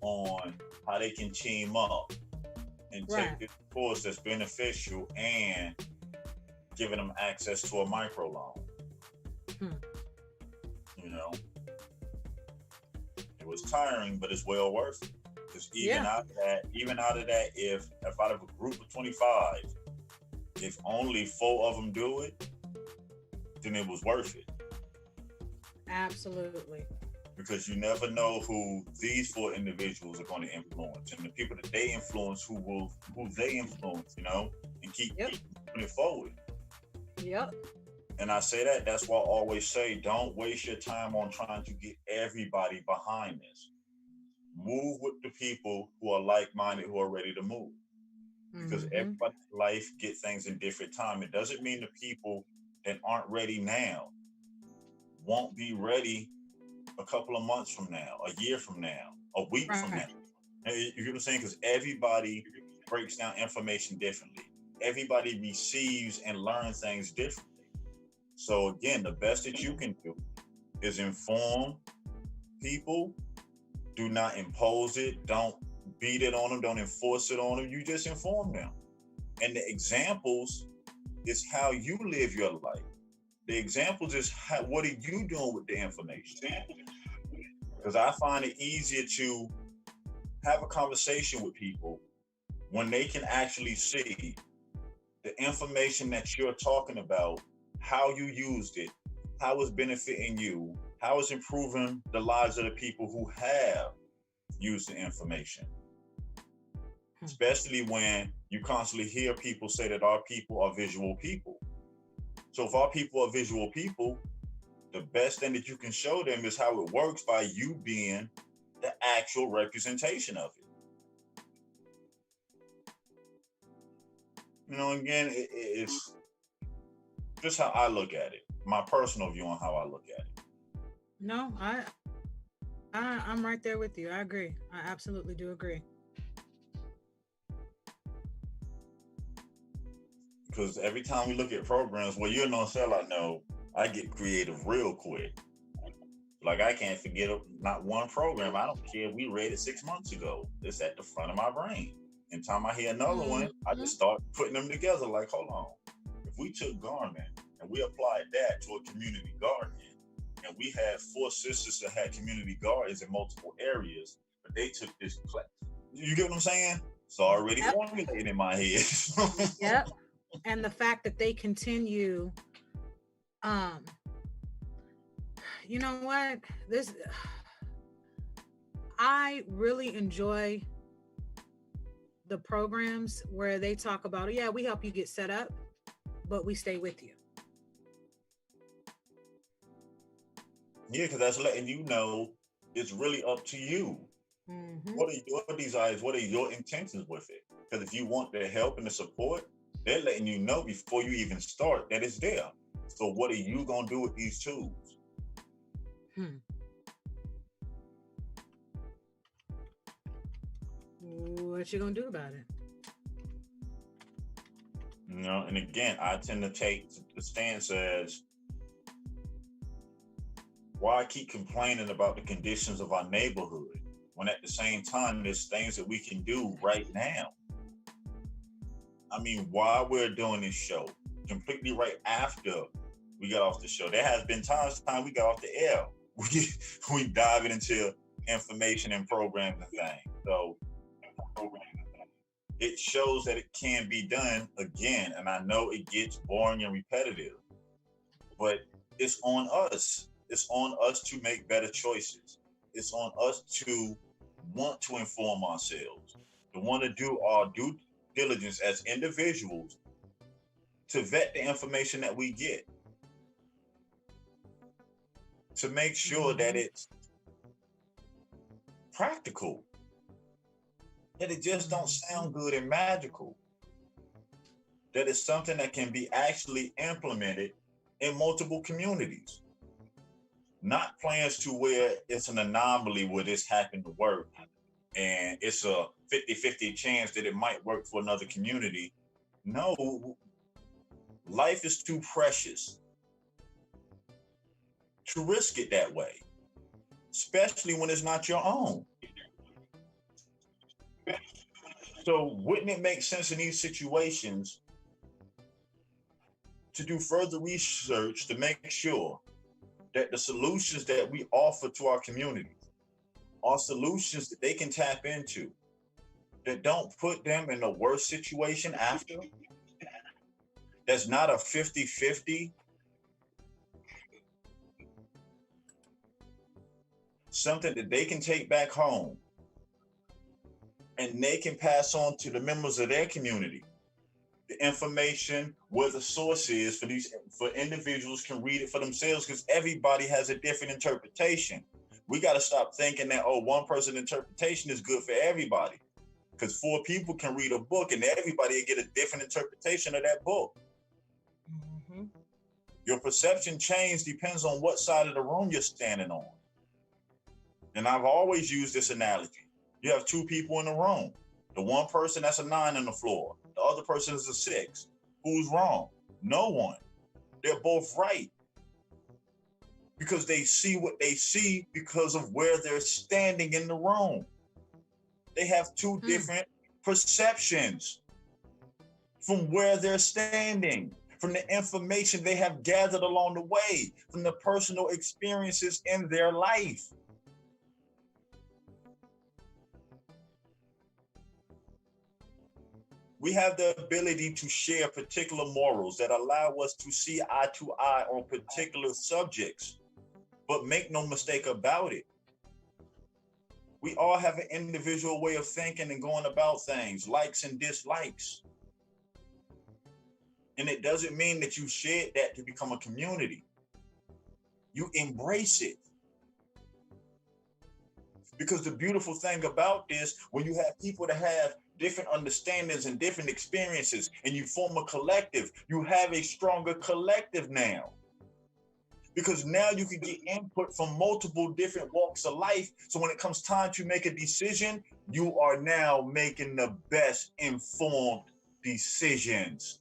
on how they can team up and take this course that's beneficial and giving them access to a microloan. You know, it was tiring, but it's well worth it. Because even out of that, if out of a group of 25, if only 4 of them do it, then it was worth it. Absolutely. Because you never know who these 4 individuals are going to influence, and the people that they influence, who they influence, you know, and keep moving it forward. Yep. And I say that's why I always say, don't waste your time on trying to get everybody behind this. Move with the people who are like-minded, who are ready to move. Because everybody's life get things in different time. It doesn't mean the people that aren't ready now won't be ready a couple of months from now, a year from now, a week from now. You get what I'm saying? Because everybody breaks down information differently. Everybody receives and learns things differently. So again, the best that you can do is inform people. Do not impose it. Don't beat it on them. Don't enforce it on them. You just inform them. And the examples is how you live your life. The examples is what are you doing with the information? Because I find it easier to have a conversation with people when they can actually see the information that you're talking about, how you used it, how it's benefiting you, how it's improving the lives of the people who have used the information. Especially when you constantly hear people say that our people are visual people. So if our people are visual people, the best thing that you can show them is how it works by you being the actual representation of it. You know, again, it's just how I look at it. My personal view on how I look at it. No, I'm right there with you. I agree. I absolutely do agree. Because every time we look at programs, well, you're no sellout. No, I get creative real quick. Like I can't forget not one program. I don't care if we read it 6 months ago. It's at the front of my brain. And time I hear another one, I just start putting them together. Like, hold on. If we took garment and we applied that to a community garden, and we had 4 sisters that had community gardens in multiple areas, but they took this class. You get what I'm saying? It's already formulated in my head. Yep. And the fact that they continue, you know what? I really enjoy the programs where they talk about, yeah, we help you get set up, but we stay with you. Yeah, because that's letting you know it's really up to you. Mm-hmm. What are your desires? What are your intentions with it? Because if you want their help and the support, they're letting you know before you even start that it's there. So what are you going to do with these tools? What you going to do about it? You know, and again, I tend to take the stance as, why keep complaining about the conditions of our neighborhood when at the same time there's things that we can do right now? I mean, while we're doing this show, completely right after we got off the show, there has been times we got off the air. We dive into information and programs and things. So it shows that it can be done again. And I know it gets boring and repetitive, but it's on us. It's on us to make better choices. It's on us to want to inform ourselves, to want to do our due diligence as individuals to vet the information that we get, to make sure that it's practical, that it just don't sound good and magical, that it's something that can be actually implemented in multiple communities. Not plans to where it's an anomaly where this happened to work and it's a 50-50 chance that it might work for another community. No, life is too precious to risk it that way, especially when it's not your own. So wouldn't it make sense in these situations to do further research to make sure that the solutions that we offer to our communities are solutions that they can tap into, that don't put them in the worst situation after? That's not a 50-50. Something that they can take back home and they can pass on to the members of their community. The information, where the source is for individuals can read it for themselves, because everybody has a different interpretation. We got to stop thinking that, one person's interpretation is good for everybody, because 4 people can read a book and everybody will get a different interpretation of that book. Mm-hmm. Your perception change depends on what side of the room you're standing on. And I've always used this analogy. You have 2 people in the room. The one person, that's a 9 on the floor. The other person is a 6. Who's wrong? No one. They're both right. Because they see what they see because of where they're standing in the room. They have 2 different perceptions from where they're standing, from the information they have gathered along the way, from the personal experiences in their life. We have the ability to share particular morals that allow us to see eye to eye on particular subjects, but make no mistake about it. We all have an individual way of thinking and going about things, likes and dislikes. And it doesn't mean that you shed that to become a community. You embrace it. Because the beautiful thing about this, when you have people that have different understandings and different experiences, and you form a collective, you have a stronger collective now. Because now you can get input from multiple different walks of life. So when it comes time to make a decision, you are now making the best informed decisions.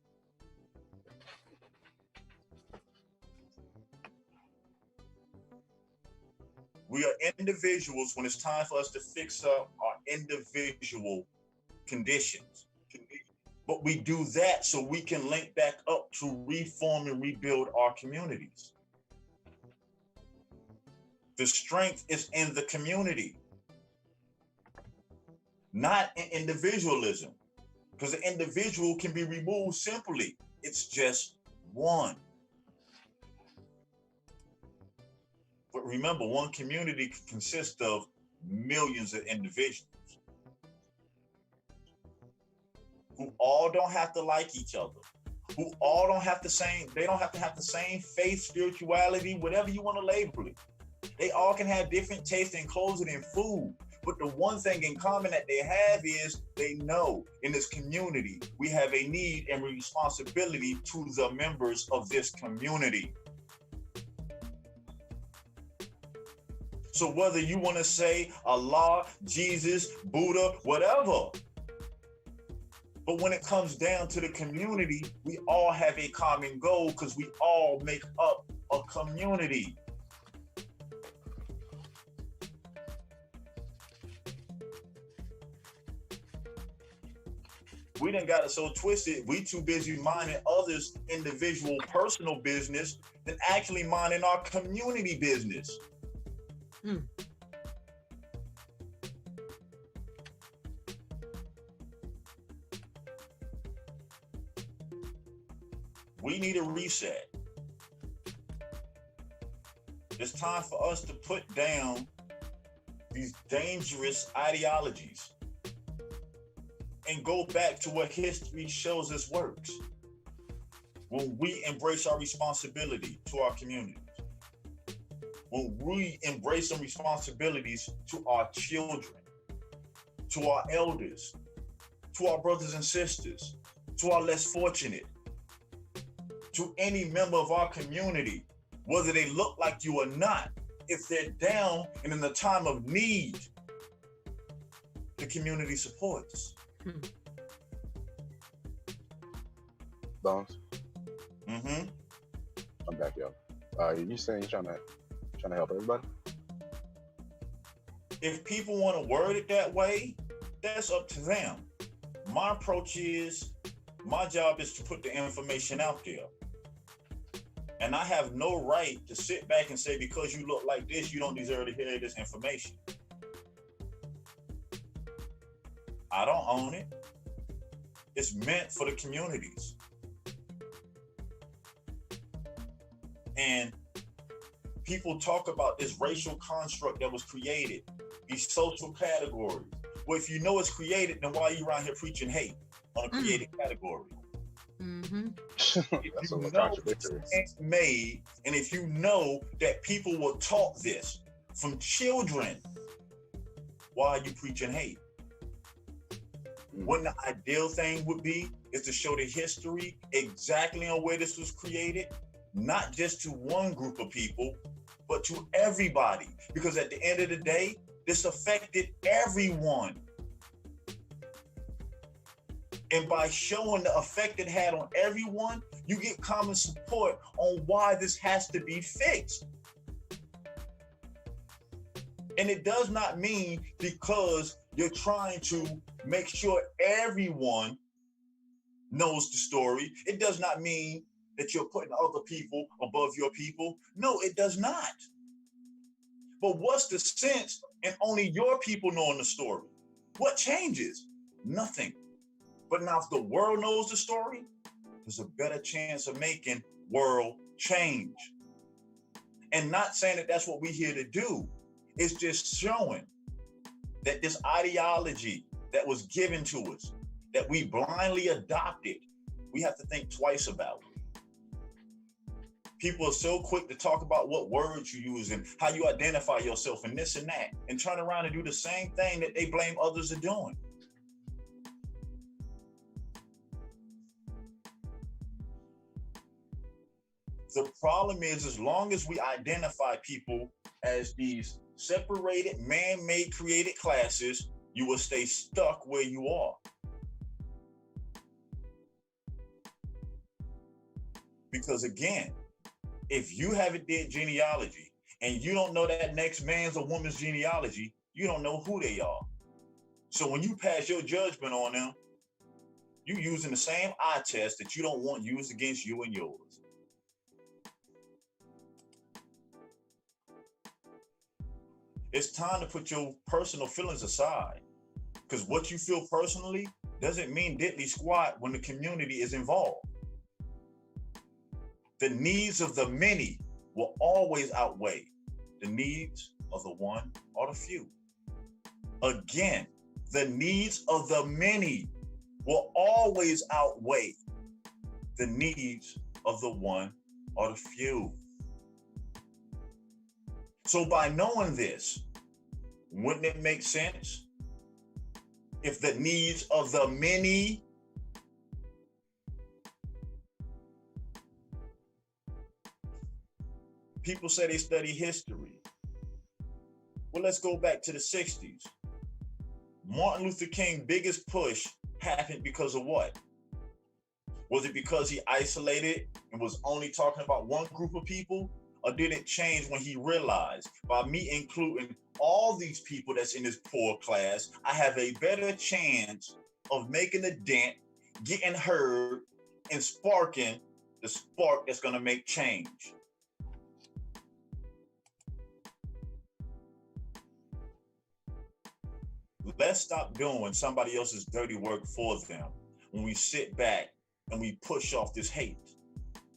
We are individuals when it's time for us to fix up our individual conditions. But we do that so we can link back up to reform and rebuild our communities. The strength is in the community, not in individualism, because the individual can be removed simply. It's just one. But remember, one community consists of millions of individuals who all don't have to like each other, who all don't have they don't have to have the same faith, spirituality, whatever you want to label it. They all can have different tastes in clothing and food. But the one thing in common that they have is they know in this community, we have a need and responsibility to the members of this community. So whether you want to say Allah, Jesus, Buddha, whatever, but when it comes down to the community, we all have a common goal because we all make up a community. We done got it so twisted, we too busy minding others' individual personal business than actually minding our community business. We need a reset. It's time for us to put down these dangerous ideologies and go back to what history shows us works. When we embrace our responsibility to our communities, when we embrace some responsibilities to our children, to our elders, to our brothers and sisters, to our less fortunate, to any member of our community, whether they look like you or not, if they're down and in the time of need, the community supports. Bones. Mm-hmm. I'm back, yo. You saying you're trying to help everybody? If people want to word it that way, that's up to them. My approach is, my job is to put the information out there. And I have no right to sit back and say, because you look like this, you don't deserve to hear this information. I don't own it. It's meant for the communities. And people talk about this racial construct that was created, these social categories. Well, if you know it's created, then why are you around here preaching hate on a created category? Mm-hmm. That's a little contradictory. It's made, and if you know that people were taught this from children, why are you preaching hate? When the ideal thing would be is to show the history exactly on where this was created, not just to one group of people, but to everybody. Because at the end of the day, this affected everyone. And by showing the effect it had on everyone, you get common support on why this has to be fixed. And it does not mean because you're trying to make sure everyone knows the story. It does not mean that you're putting other people above your people. No, it does not. But what's the sense in only your people knowing the story? What changes? Nothing. But now if the world knows the story, there's a better chance of making world change. And not saying that that's what we're here to do. It's just showing that this ideology that was given to us, that we blindly adopted, we have to think twice about it. People are so quick to talk about what words you use and how you identify yourself and this and that, and turn around and do the same thing that they blame others are doing. The problem is, as long as we identify people as these separated, man-made, created classes, you will stay stuck where you are. Because again, if you haven't did genealogy and you don't know that next man's or woman's genealogy, you don't know who they are. So when you pass your judgment on them, you're using the same eye test that you don't want used against you and yours. It's time to put your personal feelings aside, because what you feel personally doesn't mean diddly squat when the community is involved. The needs of the many will always outweigh the needs of the one or the few. Again, the needs of the many will always outweigh the needs of the one or the few. So by knowing this, wouldn't it make sense if the needs of the many people say they study history? Well, let's go back to the 60s. Martin Luther King's biggest push happened because of what? Was it because he isolated and was only talking about one group of people? Or did it change when he realized, by me including all these people that's in this poor class, I have a better chance of making a dent, getting heard, and sparking the spark that's gonna make change? Let's stop doing somebody else's dirty work for them when we sit back and we push off this hate.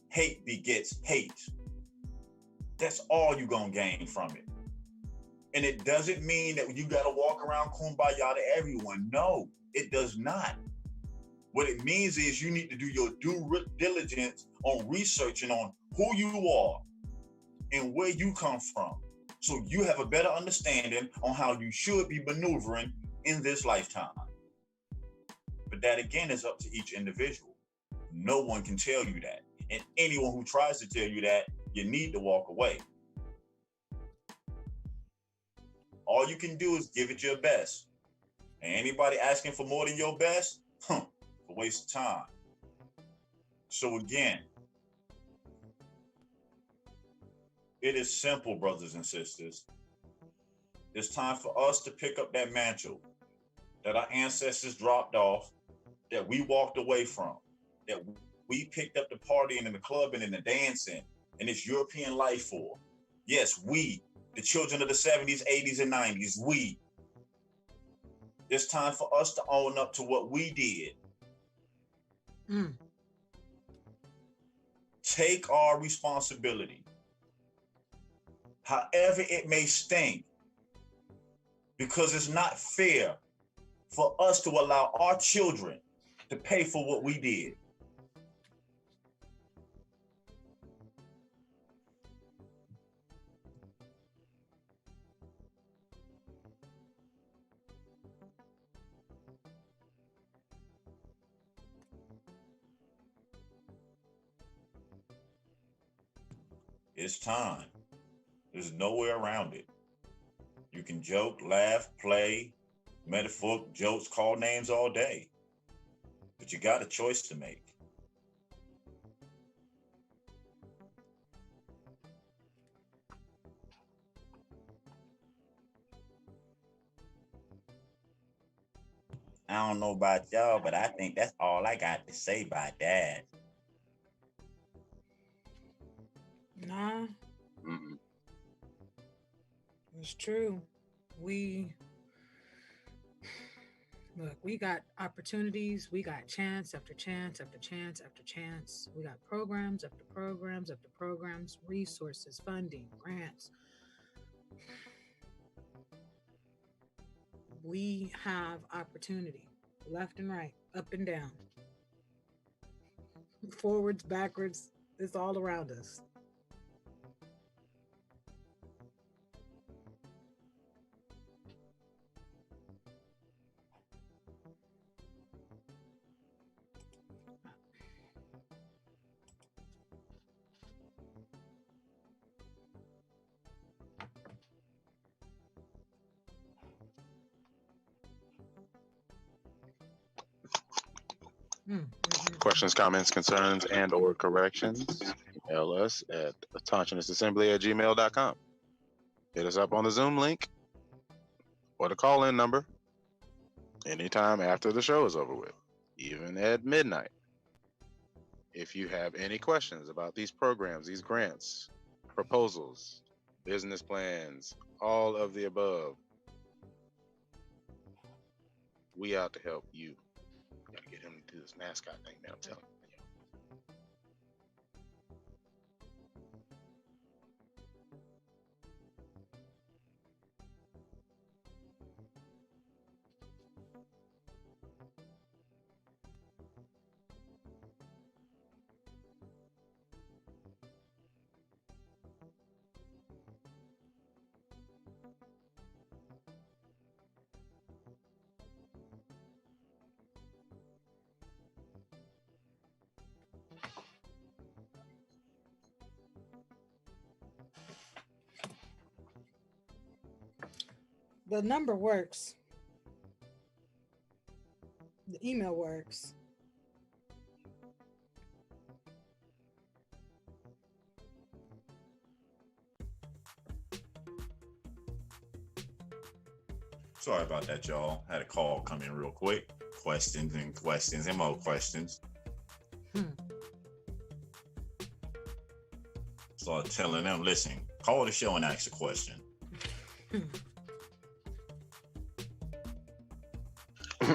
Hate begets hate. That's all you're gonna gain from it. And it doesn't mean that you gotta walk around kumbaya to everyone. No, it does not. What it means is you need to do your due diligence on researching on who you are and where you come from, so you have a better understanding on how you should be maneuvering in this lifetime. But that again is up to each individual. No one can tell you that. And anyone who tries to tell you that, you need to walk away. All you can do is give it your best. And anybody asking for more than your best, a waste of time. So again, it is simple, brothers and sisters. It's time for us to pick up that mantle that our ancestors dropped off, that we walked away from, that we picked up the partying and the clubbing and the dancing and this European life for. Yes, we, the children of the 70s, 80s, and 90s, we. It's time for us to own up to what we did. Take our responsibility, however it may sting, because it's not fair for us to allow our children to pay for what we did. It's time. There's no way around it. You can joke, laugh, play, metaphoric jokes, call names all day, but you got a choice to make. I don't know about y'all, but I think that's all I got to say about that. Nah, it's true. We look, we got opportunities, we got chance after chance after chance after chance. We got programs after programs after programs, resources, funding, grants. We have opportunity left and right, up and down. Forwards, backwards, it's all around us. Questions, comments, concerns, and or corrections, email us at consciousnessassembly@gmail.com. Hit us up on the Zoom link or the call-in number anytime after the show is over with, even at midnight. If you have any questions about these programs, these grants, proposals, business plans, all of the above, we out to help you. Gotta get him to do this mascot thing, man. I'm telling you. The number works. The email works. Sorry about that, y'all. Had a call come in real quick. Questions and more questions. Started telling them, listen, call the show and ask a question.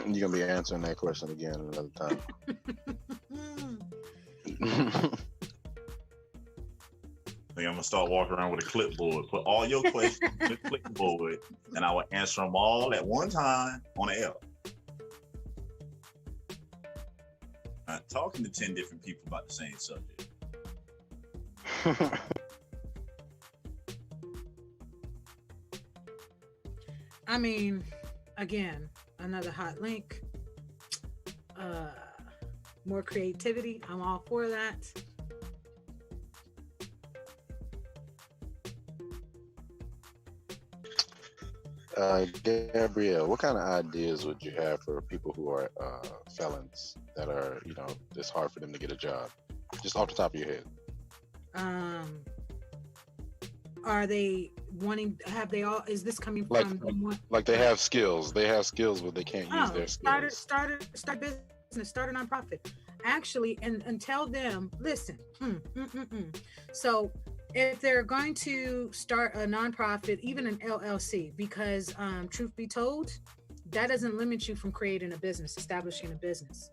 You're gonna be answering that question again another time. I think I'm gonna start walking around with a clipboard. Put all your questions in the clipboard, and I will answer them all at one time on the air. Not talking to 10 different people about the same subject. I mean, again, another hot link. More creativity. I'm all for that. Gabrielle, what kind of ideas would you have for people who are felons that are, it's hard for them to get a job? Just off the top of your head. Are they wanting, have they all, is this coming from like they have skills. They have skills, but they can't use their skills. Start business, start a nonprofit. Actually, and tell them, listen, So if they're going to start a nonprofit, even an LLC, because truth be told, that doesn't limit you from creating a business, establishing a business.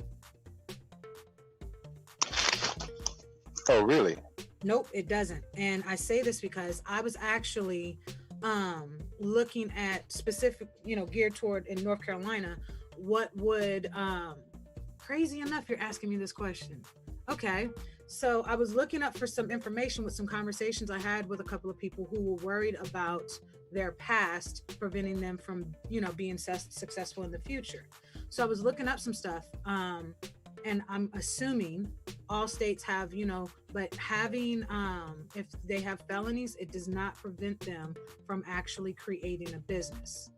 Oh, really? Nope, it doesn't. And I say this because I was actually looking at specific, geared toward in North Carolina, what would, crazy enough, you're asking me this question. Okay. So I was looking up for some information with some conversations I had with a couple of people who were worried about their past preventing them from, being successful in the future. So I was looking up some stuff, and I'm assuming all states have, but having, if they have felonies, it does not prevent them from actually creating a business.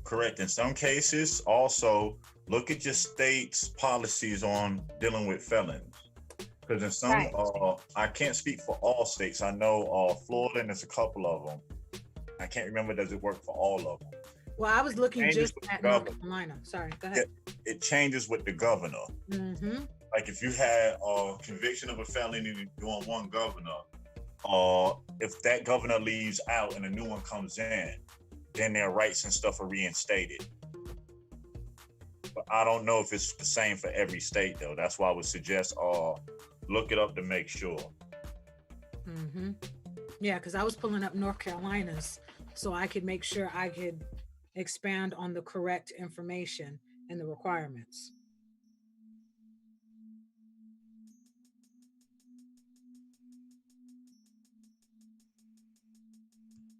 Correct. In some cases, also look at your state's policies on dealing with felons. Because in some, right. I can't speak for all states. I know Florida, and there's a couple of them. I can't remember, does it work for all of them? Well, I was looking just at North Carolina. Sorry, go ahead. It changes with the governor. Mm-hmm. Like if you had a conviction of a felony during one governor, if that governor leaves out and a new one comes in, then their rights and stuff are reinstated. But I don't know if it's the same for every state, though. That's why I would suggest look it up to make sure. Mm-hmm. Yeah, because I was pulling up North Carolina's so I could make sure I could expand on the correct information and the requirements.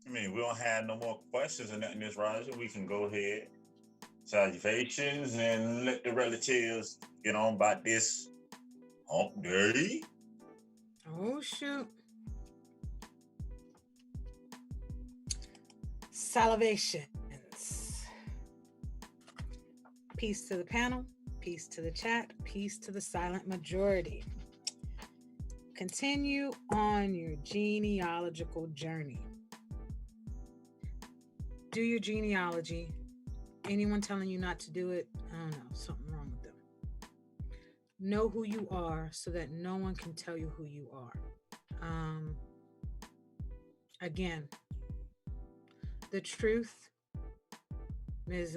I mean, we don't have no more questions in this Roger. We can go ahead. Salutations and let the relatives get on by this hump day. Oh, shoot. Salivations. Peace to the panel, peace to the chat, peace to the silent majority. Continue on your genealogical journey. Do your genealogy. Anyone telling you not to do it, I don't know, something wrong with them. Know who you are so that no one can tell you who you are. Again, the truth is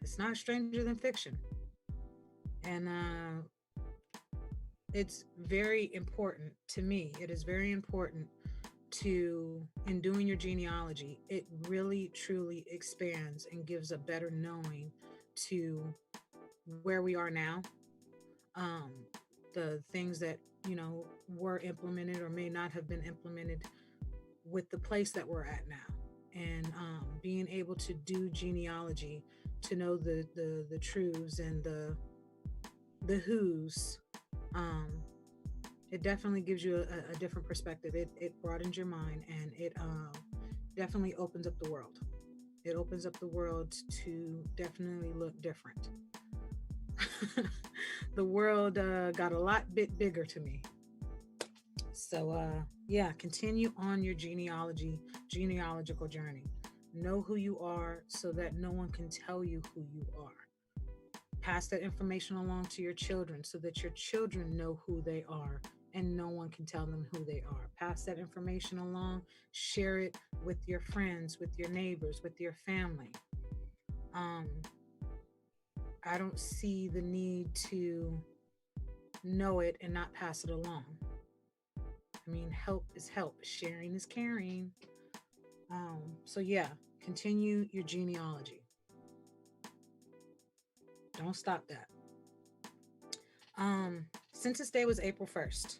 it's not stranger than fiction. And it's very important to me. It is very important to, in doing your genealogy, it really truly expands and gives a better knowing to where we are now, the things that, you know, were implemented or may not have been implemented with the place that we're at now, and being able to do genealogy to know the truths and the who's. It definitely gives you a different perspective. It broadens your mind, and it definitely opens up the world. It opens up the world to definitely look different. The world got a lot bit bigger to me. So yeah, continue on your genealogical journey. Know who you are so that no one can tell you who you are. Pass that information along to your children so that your children know who they are and no one can tell them who they are. Pass that information along, share it with your friends, with your neighbors, with your family. I don't see the need to know it and not pass it along. I mean, help is help. Sharing is caring. So yeah, continue your genealogy. Don't stop that. Census Day was April 1st.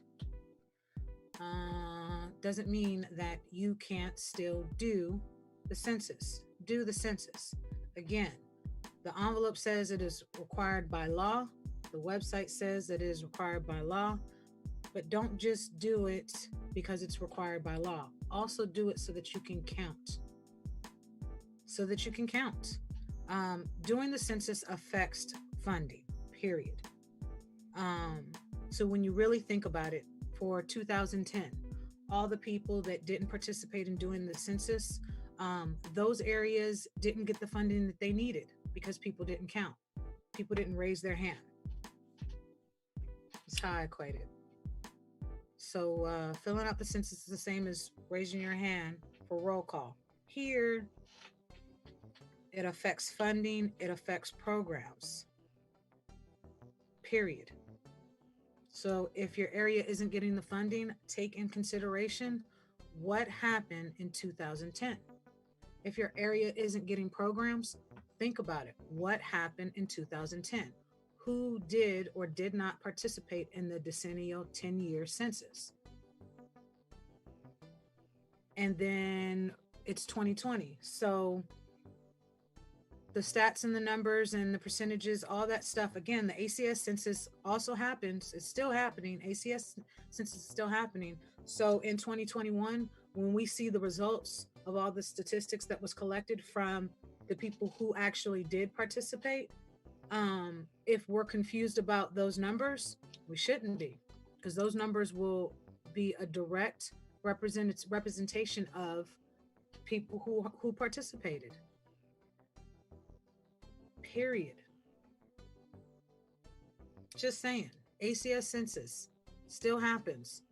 Doesn't mean that you can't still do the census. Do the census. Again, the envelope says it is required by law. The website says that it is required by law. But don't just do it because it's required by law. Also do it so that you can count. So that you can count. Doing the census affects funding, period. So when you really think about it, for 2010, all the people that didn't participate in doing the census, those areas didn't get the funding that they needed because people didn't count. People didn't raise their hand. That's how I equate it. So filling out the census is the same as raising your hand for roll call. Here, it affects funding, it affects programs, period. So if your area isn't getting the funding, take in consideration what happened in 2010. If your area isn't getting programs, think about it. What happened in 2010? Who did or did not participate in the decennial 10-year census? And then it's 2020. So the stats and the numbers and the percentages, all that stuff. Again, the ACS census also happens. It's still happening. ACS census is still happening. So in 2021, when we see the results of all the statistics that was collected from the people who actually did participate, if we're confused about those numbers, we shouldn't be, because those numbers will be a direct representation of people who participated. Period. Just saying. ACS census still happens.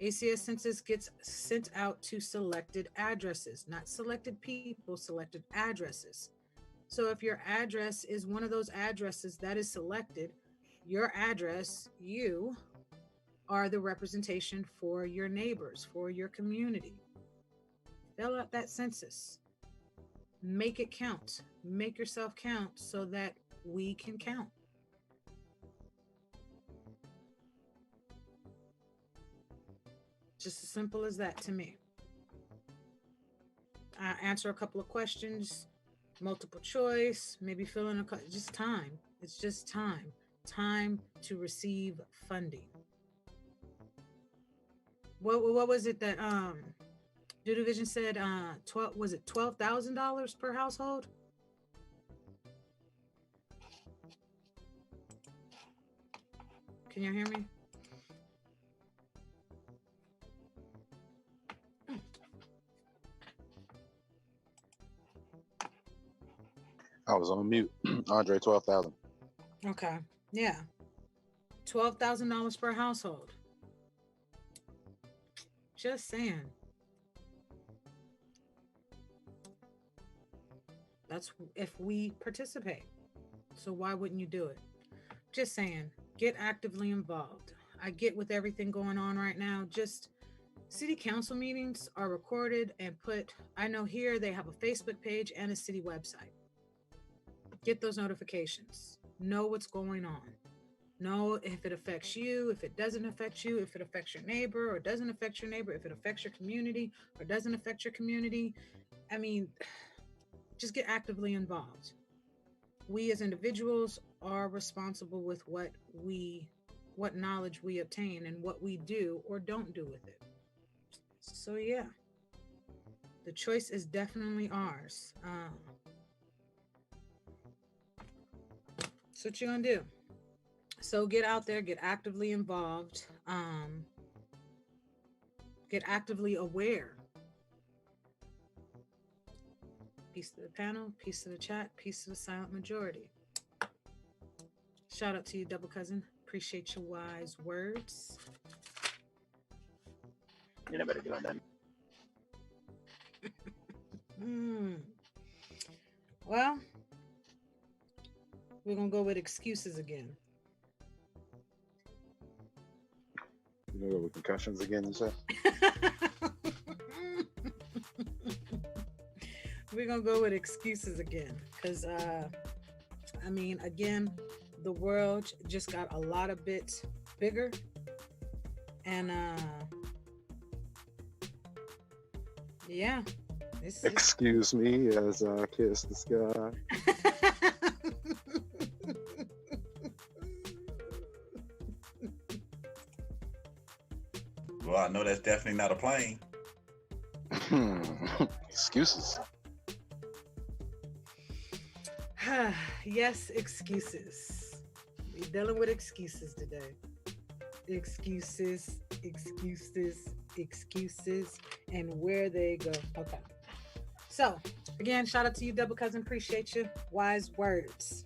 ACS census gets sent out to selected addresses, not selected people, selected addresses. So if your address is one of those addresses that is selected, your address, you are the representation for your neighbors, for your community. Fill out that census. Make it count. Make yourself count so that we can count. Just as simple as that to me. I answer a couple of questions, multiple choice, maybe fill in just time. It's just time. Time to receive funding. What was it that Dude Vision said 12 was it $12,000 per household? Can you hear me? I was on mute. Andre, 12,000. Okay. Yeah. $12,000 per household. Just saying. That's if we participate. So why wouldn't you do it? Just saying. Get actively involved. I get with everything going on right now. Just city council meetings are recorded and put. I know here they have a Facebook page and a city website. Get those notifications. Know what's going on. Know if it affects you, if it doesn't affect you, if it affects your neighbor or doesn't affect your neighbor, if it affects your community or doesn't affect your community. I mean, just get actively involved. We as individuals are responsible with what knowledge we obtain and what we do or don't do with it. So yeah, the choice is definitely ours. So what you gonna do? So get out there, get actively involved, get actively aware. Peace to the panel, peace to the chat, peace to the silent majority. Shout out to you, double cousin. Appreciate your wise words. You never do that. Well, we're gonna go with excuses again. You gonna go with concussions again, you said? We're gonna go with excuses again, because I mean, again, the world just got a lot of bits bigger, and yeah. Excuse me as I kiss the sky. Well, I know that's definitely not a plane. Excuses. Yes, excuses. We're dealing with excuses today. Excuses, and where they go. Okay. So, again, shout out to you, double cousin. Appreciate you. Wise words.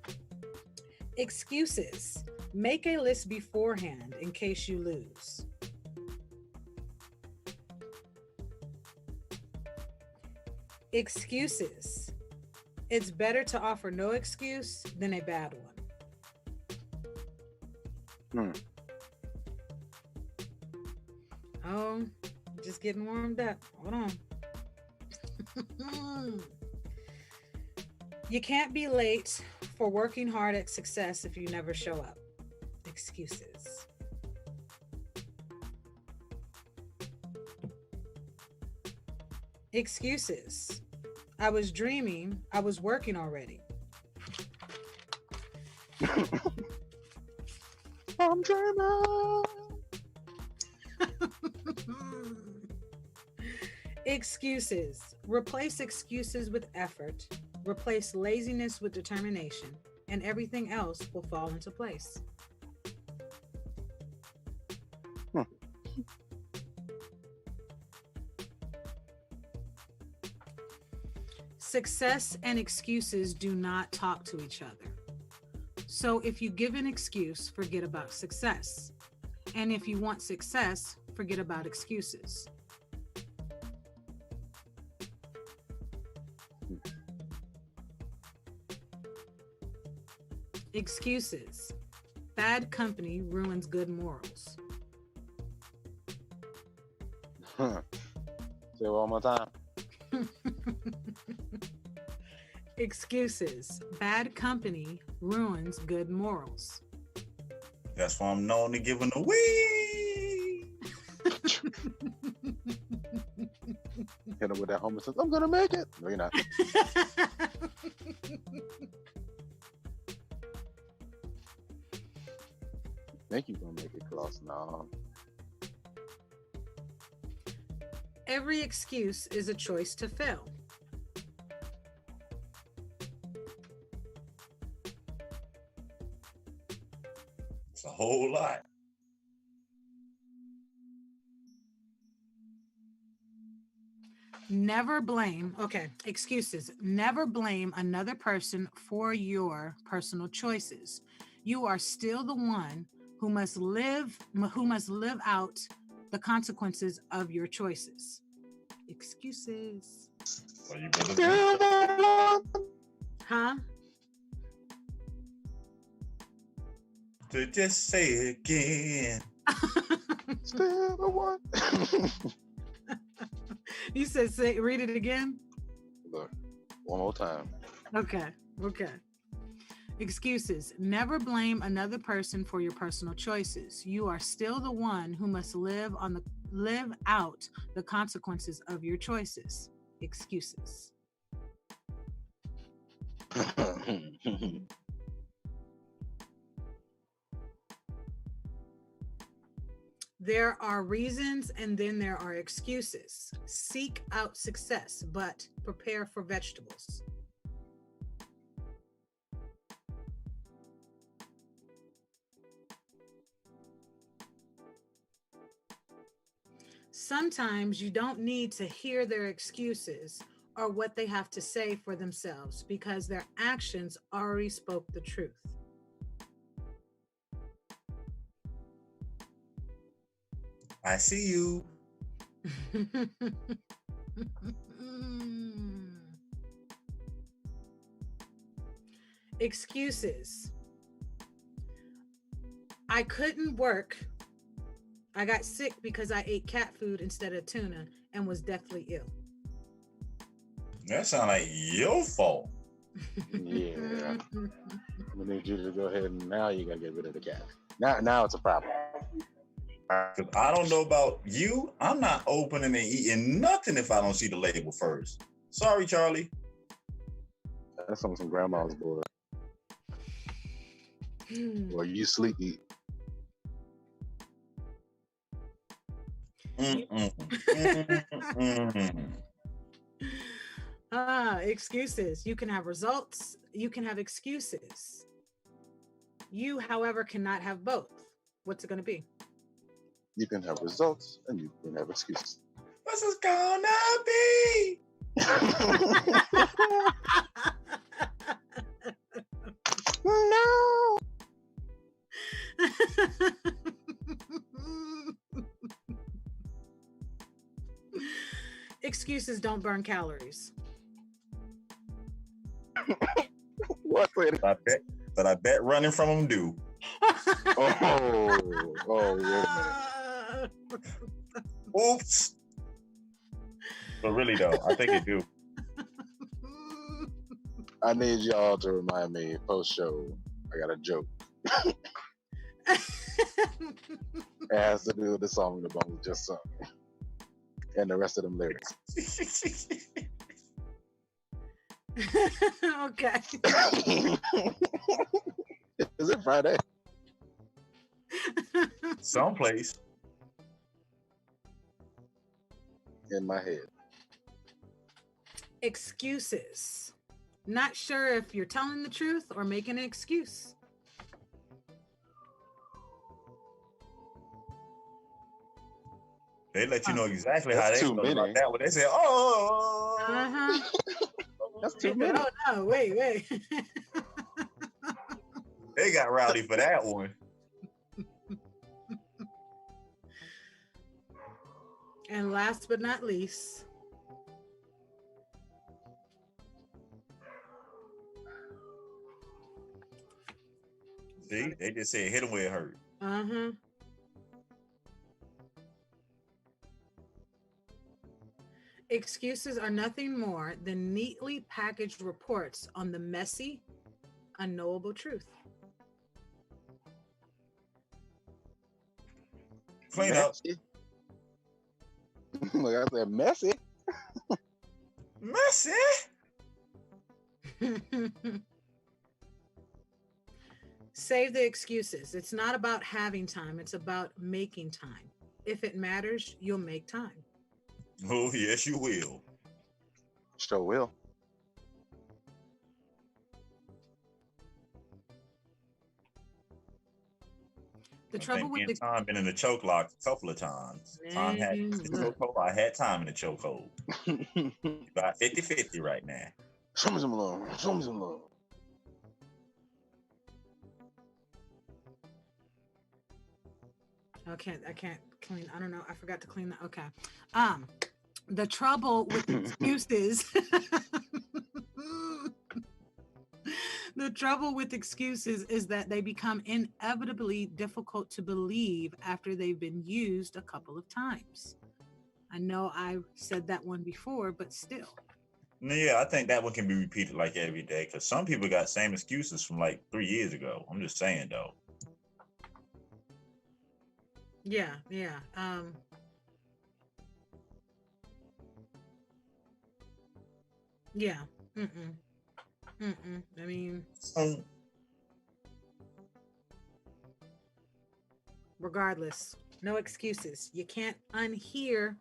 Excuses. Make a list beforehand in case you lose. Excuses. It's better to offer no excuse than a bad one. Oh, just getting warmed up. Hold on. You can't be late for working hard at success if you never show up. Excuses. Excuses. I was dreaming. I was working already. I'm dreaming. Excuses. Replace excuses with effort. Replace laziness with determination, and everything else will fall into place. Success and excuses do not talk to each other. So if you give an excuse, forget about success. And if you want success, forget about excuses. Excuses. Bad company ruins good morals. Say it one more time. Excuses. Bad company ruins good morals. That's why I'm known to giving a wee. Hit him with that homer says, I'm gonna make it. No, you're not. Think you're gonna make it close. No. Every excuse is a choice to fail. It's a whole lot. Never blame, okay, excuses. Never blame another person for your personal choices. You are still the one who must live out the consequences of your choices. Excuses. So you better Huh? to just say it again. Still the one. You said read it again? Look, one more time. Okay. Excuses. Never blame another person for your personal choices. You are still the one who must live out the consequences of your choices. Excuses. There are reasons and then there are excuses. Seek out success, but prepare for vegetables. Sometimes you don't need to hear their excuses or what they have to say for themselves because their actions already spoke the truth. I see you. Excuses. I couldn't work. I got sick because I ate cat food instead of tuna and was deathly ill. That sounds like your fault. Yeah. We need you to go ahead and now you gotta get rid of the cat. Now it's a problem. Because I don't know about you. I'm not opening and eating nothing if I don't see the label first. Sorry, Charlie. That's on some grandma's board. Or you sleepy. Excuses. You can have results. You can have excuses. You, however, cannot have both. What's it going to be? You can have results and you can have excuses. What's this gonna be? No. Excuses don't burn calories. What? But I bet running from them do. Oh, wait a minute. Oops. But really though, I think it do. I need y'all to remind me post-show. I got a joke. It has to do with the song the Bones just sung. And the rest of them lyrics. Okay. Is it Friday? Someplace. In my head. Excuses. Not sure if you're telling the truth or making an excuse. They let you know exactly how That's they too feel many. about that one. They say, "Oh, That's too many. Oh no! Wait. they got rowdy for that one." And last but not least, See, they just said hit them where it hurt. Excuses are nothing more than neatly packaged reports on the messy, unknowable truth. Clean up. Like I said, messy. Messy. Save the excuses. It's not about having time, it's about making time. If it matters, you'll make time. Oh, yes, you will. Sure will. The trouble with the time been in the choke lock a couple of times. Time had the chokehold. I had time in the chokehold. About 50-50 right now. Show me some love. Show me some love. I can't clean. I don't know. I forgot to clean that. Okay. The trouble with excuses. The trouble with excuses is that they become inevitably difficult to believe after they've been used a couple of times. I know I've said that one before, but still. Yeah, I think that one can be repeated like every day because some people got same excuses from like 3 years ago. I'm just saying though. Yeah. Yeah. I mean, regardless, no excuses. You can't unhear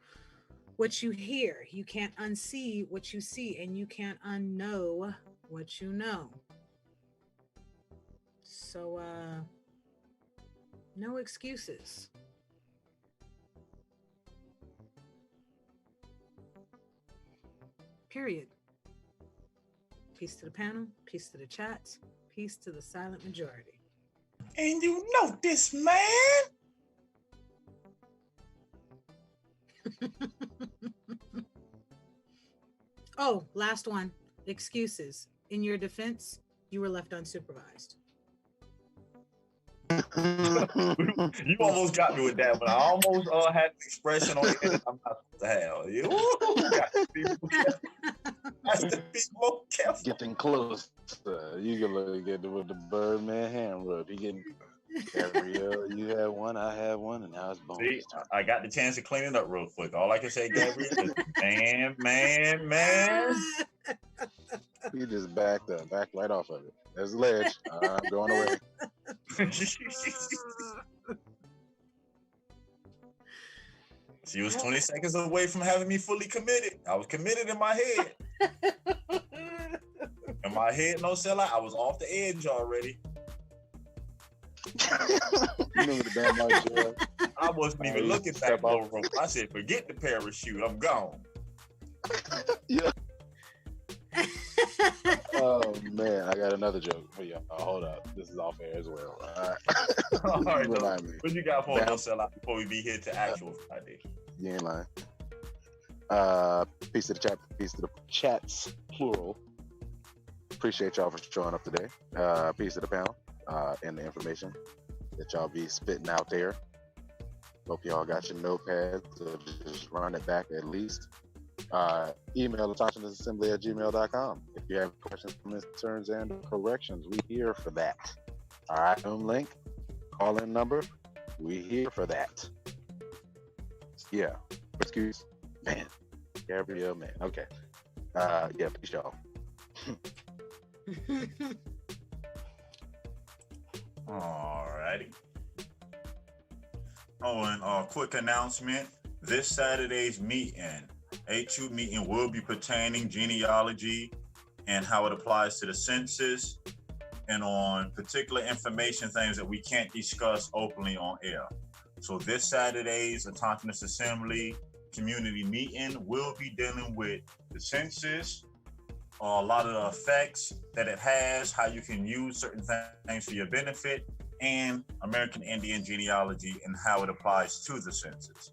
what you hear. You can't unsee what you see, and you can't unknow what you know. So, no excuses. Period. Peace to the panel, peace to the chats, peace to the silent majority. And you know this, man. Oh, last one. Excuses. In your defense, you were left unsupervised. You almost got me with that, but I almost had an expression on it that I'm not supposed to have. You got to be more careful. Has to be more careful. Getting close. You can look at with the Birdman hand rub. He getting Gabrielle. You had one, I had one, and now it's bonus. See, I got the chance to clean it up real quick. All I can say, Gabrielle, is man. He just backed right off of it. There's the ledge. I'm going away. She was 20 seconds away from having me fully committed. I was committed in my head. In my head, no sellout. I was off the edge already. Remember the damn light, I wasn't even looking back over. I said, forget the parachute. I'm gone. Yeah. Oh man, I got another joke for y'all. Hold up, this is off air as well. All right, what you got for us, sellout, before we be here to actual Friday? You ain't lying. Peace to the chat, peace to the chats, plural. Appreciate y'all for showing up today. Peace to the panel and the information that y'all be spitting out there. Hope y'all got your notepads, so just run it back at least. Email sanctioningassembly@gmail.com. If you have questions, concerns, and corrections, we here for that. All right, Zoom link, call-in number, we here for that. Yeah, excuse, man, Gabrielle, man. Okay, yeah, peace, y'all. All righty. Oh, and a quick announcement: this Saturday's meeting. A2 meeting will be pertaining genealogy and how it applies to the census and on particular information, things that we can't discuss openly on air. So this Saturday's Autonomous Assembly community meeting will be dealing with the census, a lot of the effects that it has, how you can use certain things for your benefit, and American Indian genealogy and how it applies to the census.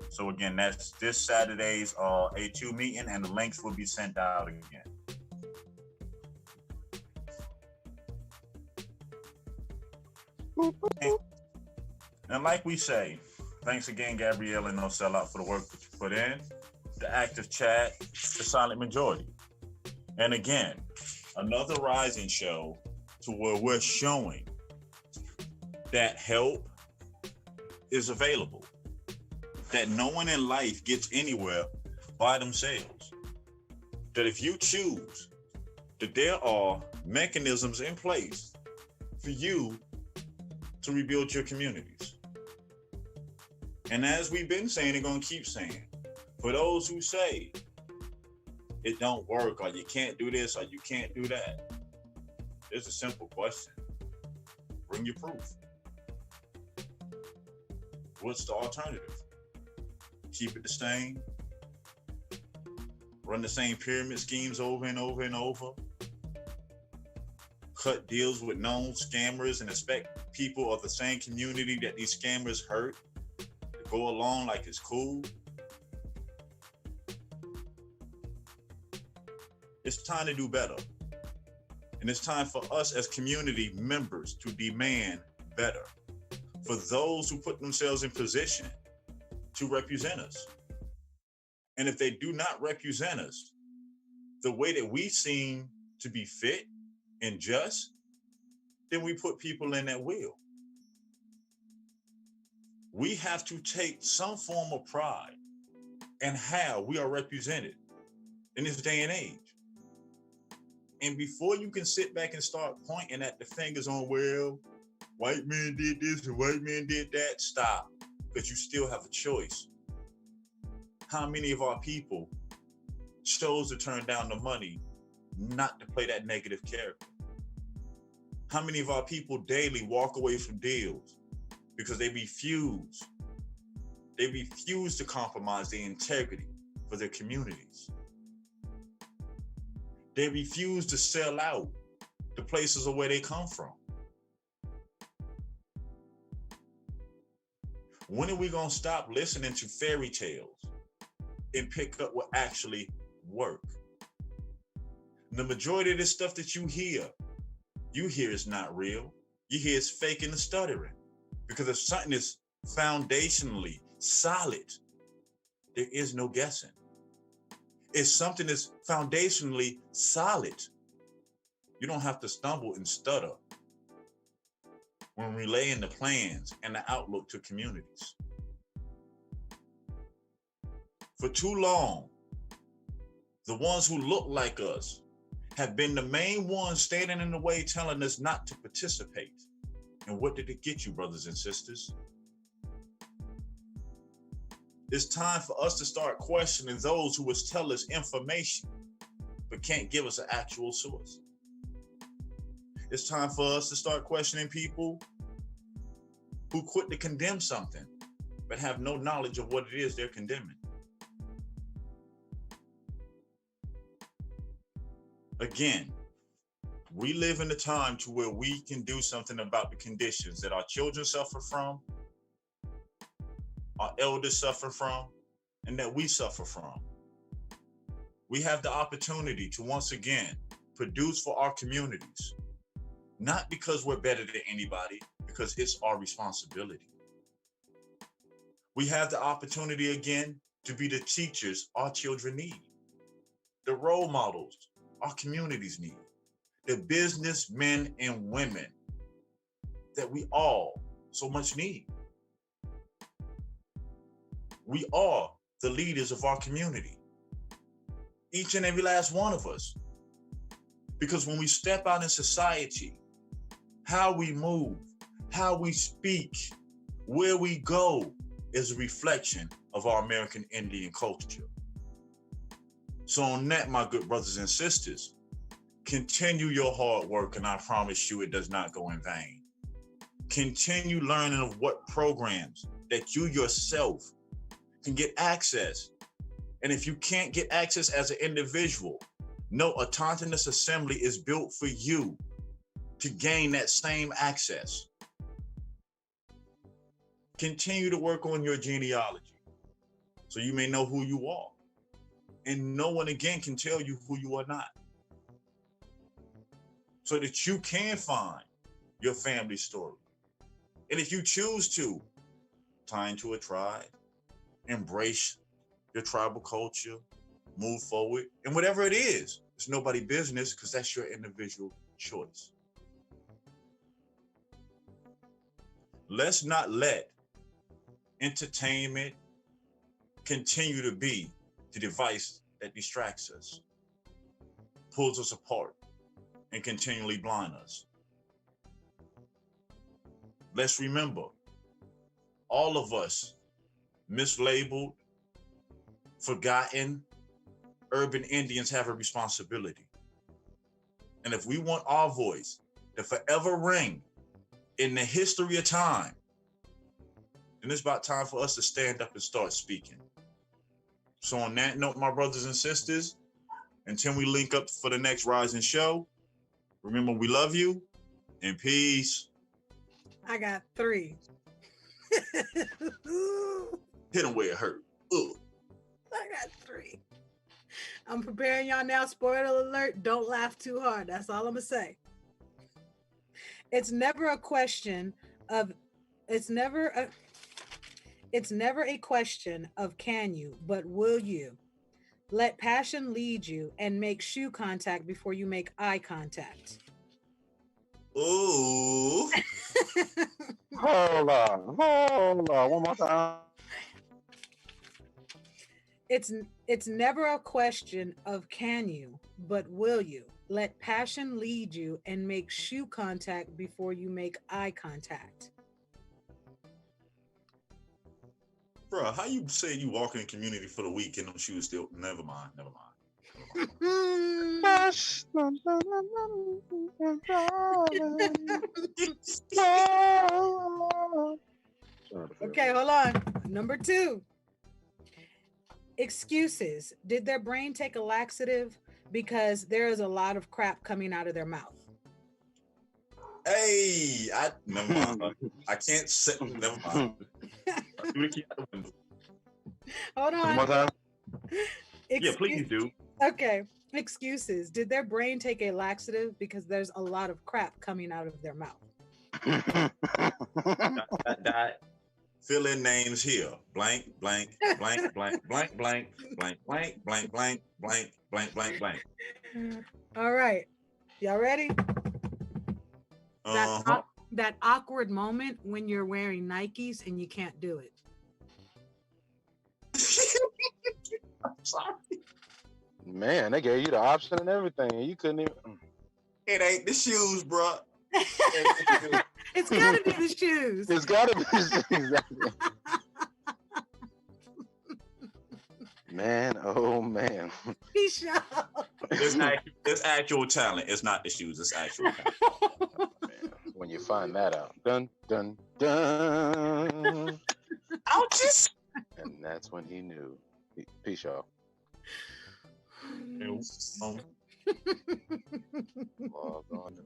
So again, that's this Saturday's A2 meeting, and the links will be sent out again. And like we say, thanks again, Gabrielle and No Sellout, for the work that you put in. the active chat, the silent majority. And again, another rising show to where we're showing that help is available, that no one in life gets anywhere by themselves. That if you choose, that there are mechanisms in place for you to rebuild your communities. And as we've been saying and gonna keep saying, for those who say it don't work, or you can't do this, or you can't do that, there's a simple question. Bring your proof. What's the alternative? Keep it the same? Run the same pyramid schemes over and over and over? Cut deals with known scammers and expect people of the same community that these scammers hurt to go along like it's cool? It's time to do better. And it's time for us as community members to demand better. For those who put themselves in position to represent us. And if they do not represent us the way that we seem to be fit and just, then we put people in that will. We have to take some form of pride in how we are represented in this day and age. And before you can sit back and start pointing at the fingers on, well, white men did this and white men did that, stop, because you still have a choice. How many of our people chose to turn down the money not to play that negative character? How many of our people daily walk away from deals because they refuse to compromise their integrity for their communities? They refuse to sell out the places of where they come from. When are we gonna stop listening to fairy tales and pick up what actually work? The majority of this stuff that you hear is not real. You hear it's faking and stuttering. Because if something is foundationally solid, there is no guessing. If something is foundationally solid, you don't have to stumble and stutter when relaying the plans and the outlook to communities. For too long, the ones who look like us have been the main ones standing in the way, telling us not to participate. And what did it get you, brothers and sisters? It's time for us to start questioning those who will tell us information, but can't give us an actual source. It's time for us to start questioning people who quit to condemn something, but have no knowledge of what it is they're condemning. Again, we live in a time to where we can do something about the conditions that our children suffer from, our elders suffer from, and that we suffer from. We have the opportunity to once again produce for our communities, not because we're better than anybody, because it's our responsibility. We have the opportunity again to be the teachers our children need, the role models our communities need, the businessmen and women that we all so much need. We are the leaders of our community, each and every last one of us. Because when we step out in society, how we move, how we speak, where we go is a reflection of our American Indian culture. So on that, my good brothers and sisters, continue your hard work, and I promise you it does not go in vain. Continue learning of what programs that you yourself can get access. And if you can't get access as an individual, no, autonomous assembly is built for you to gain that same access. Continue to work on your genealogy so you may know who you are. And no one again can tell you who you are not. So that you can find your family story. And if you choose to tie into a tribe, embrace your tribal culture, move forward, and whatever it is, it's nobody's business because that's your individual choice. Let's not let entertainment continue to be the device that distracts us, pulls us apart, and continually blind us. Let's remember, all of us mislabeled, forgotten urban Indians have a responsibility. And if we want our voice to forever ring in the history of time, then it's about time for us to stand up and start speaking. So on that note, my brothers and sisters, until we link up for the next Rising Show, remember we love you and peace. I got 3. Hit them where it hurt. Ugh. I got 3. I'm preparing y'all now. Spoiler alert, don't laugh too hard. That's all I'm gonna say. It's never a question of can you, but will you? Let passion lead you and make shoe contact before you make eye contact. Ooh. Hold on. One more time. It's never a question of can you, but will you? Let passion lead you and make shoe contact before you make eye contact. Bro, how you say you walk in the community for the week and them shoes still? Never mind. Okay, hold on. Number 2. Excuses. Did their brain take a laxative because there is a lot of crap coming out of their mouth? Hey, never mind. I can't say. Never mind. Hold on. One more time. Yeah, please do. Okay. Excuses. Did their brain take a laxative because there's a lot of crap coming out of their mouth? Fill in names here. Blank, blank, blank, blank, blank, blank, blank, blank, blank, blank, blank, blank, blank, blank. All right. Y'all ready? That awkward moment when you're wearing Nikes and you can't do it. I'm sorry. Man, they gave you the option and everything. You couldn't even. It ain't the shoes, bro. It's gotta be the shoes. It's gotta be the shoes. Exactly. Man, oh man. Peace out. It's actual talent. It's not the shoes. It's actual talent. Man, when you find that out, dun dun dun. Ouchies. And that's when he knew. Peace, y'all. Log on.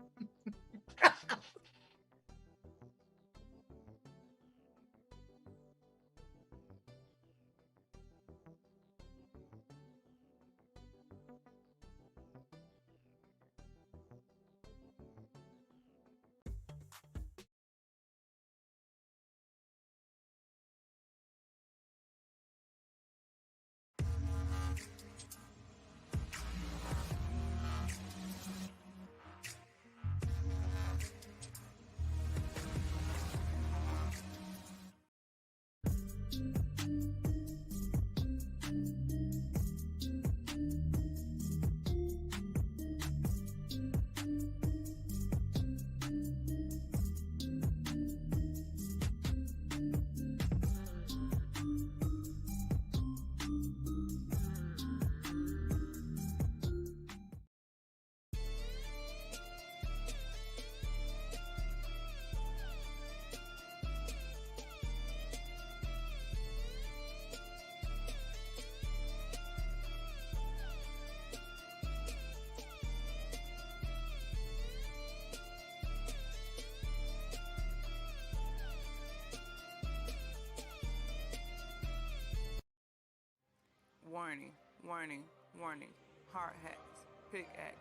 Warning, warning, warning. Hard hats, pickaxe,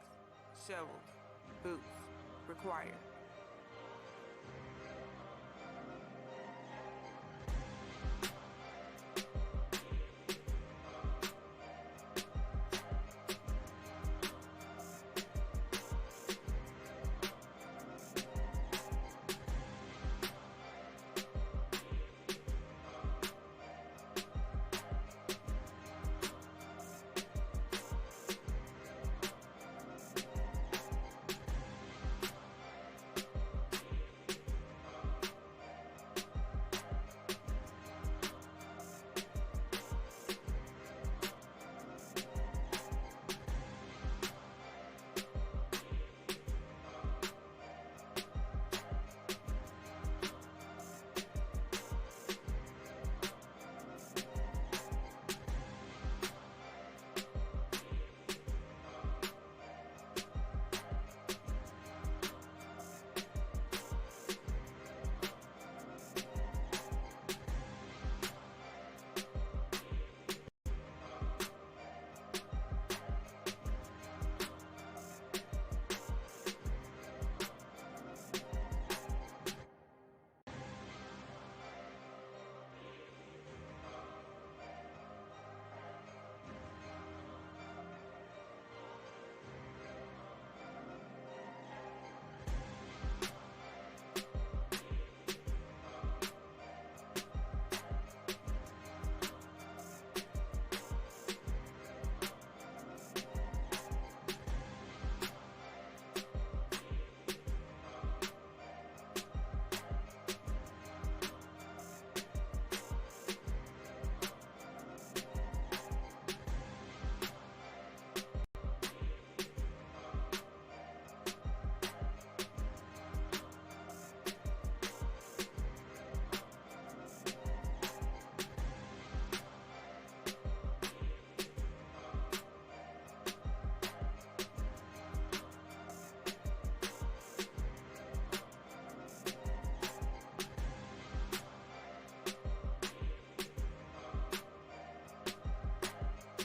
shovels, boots required.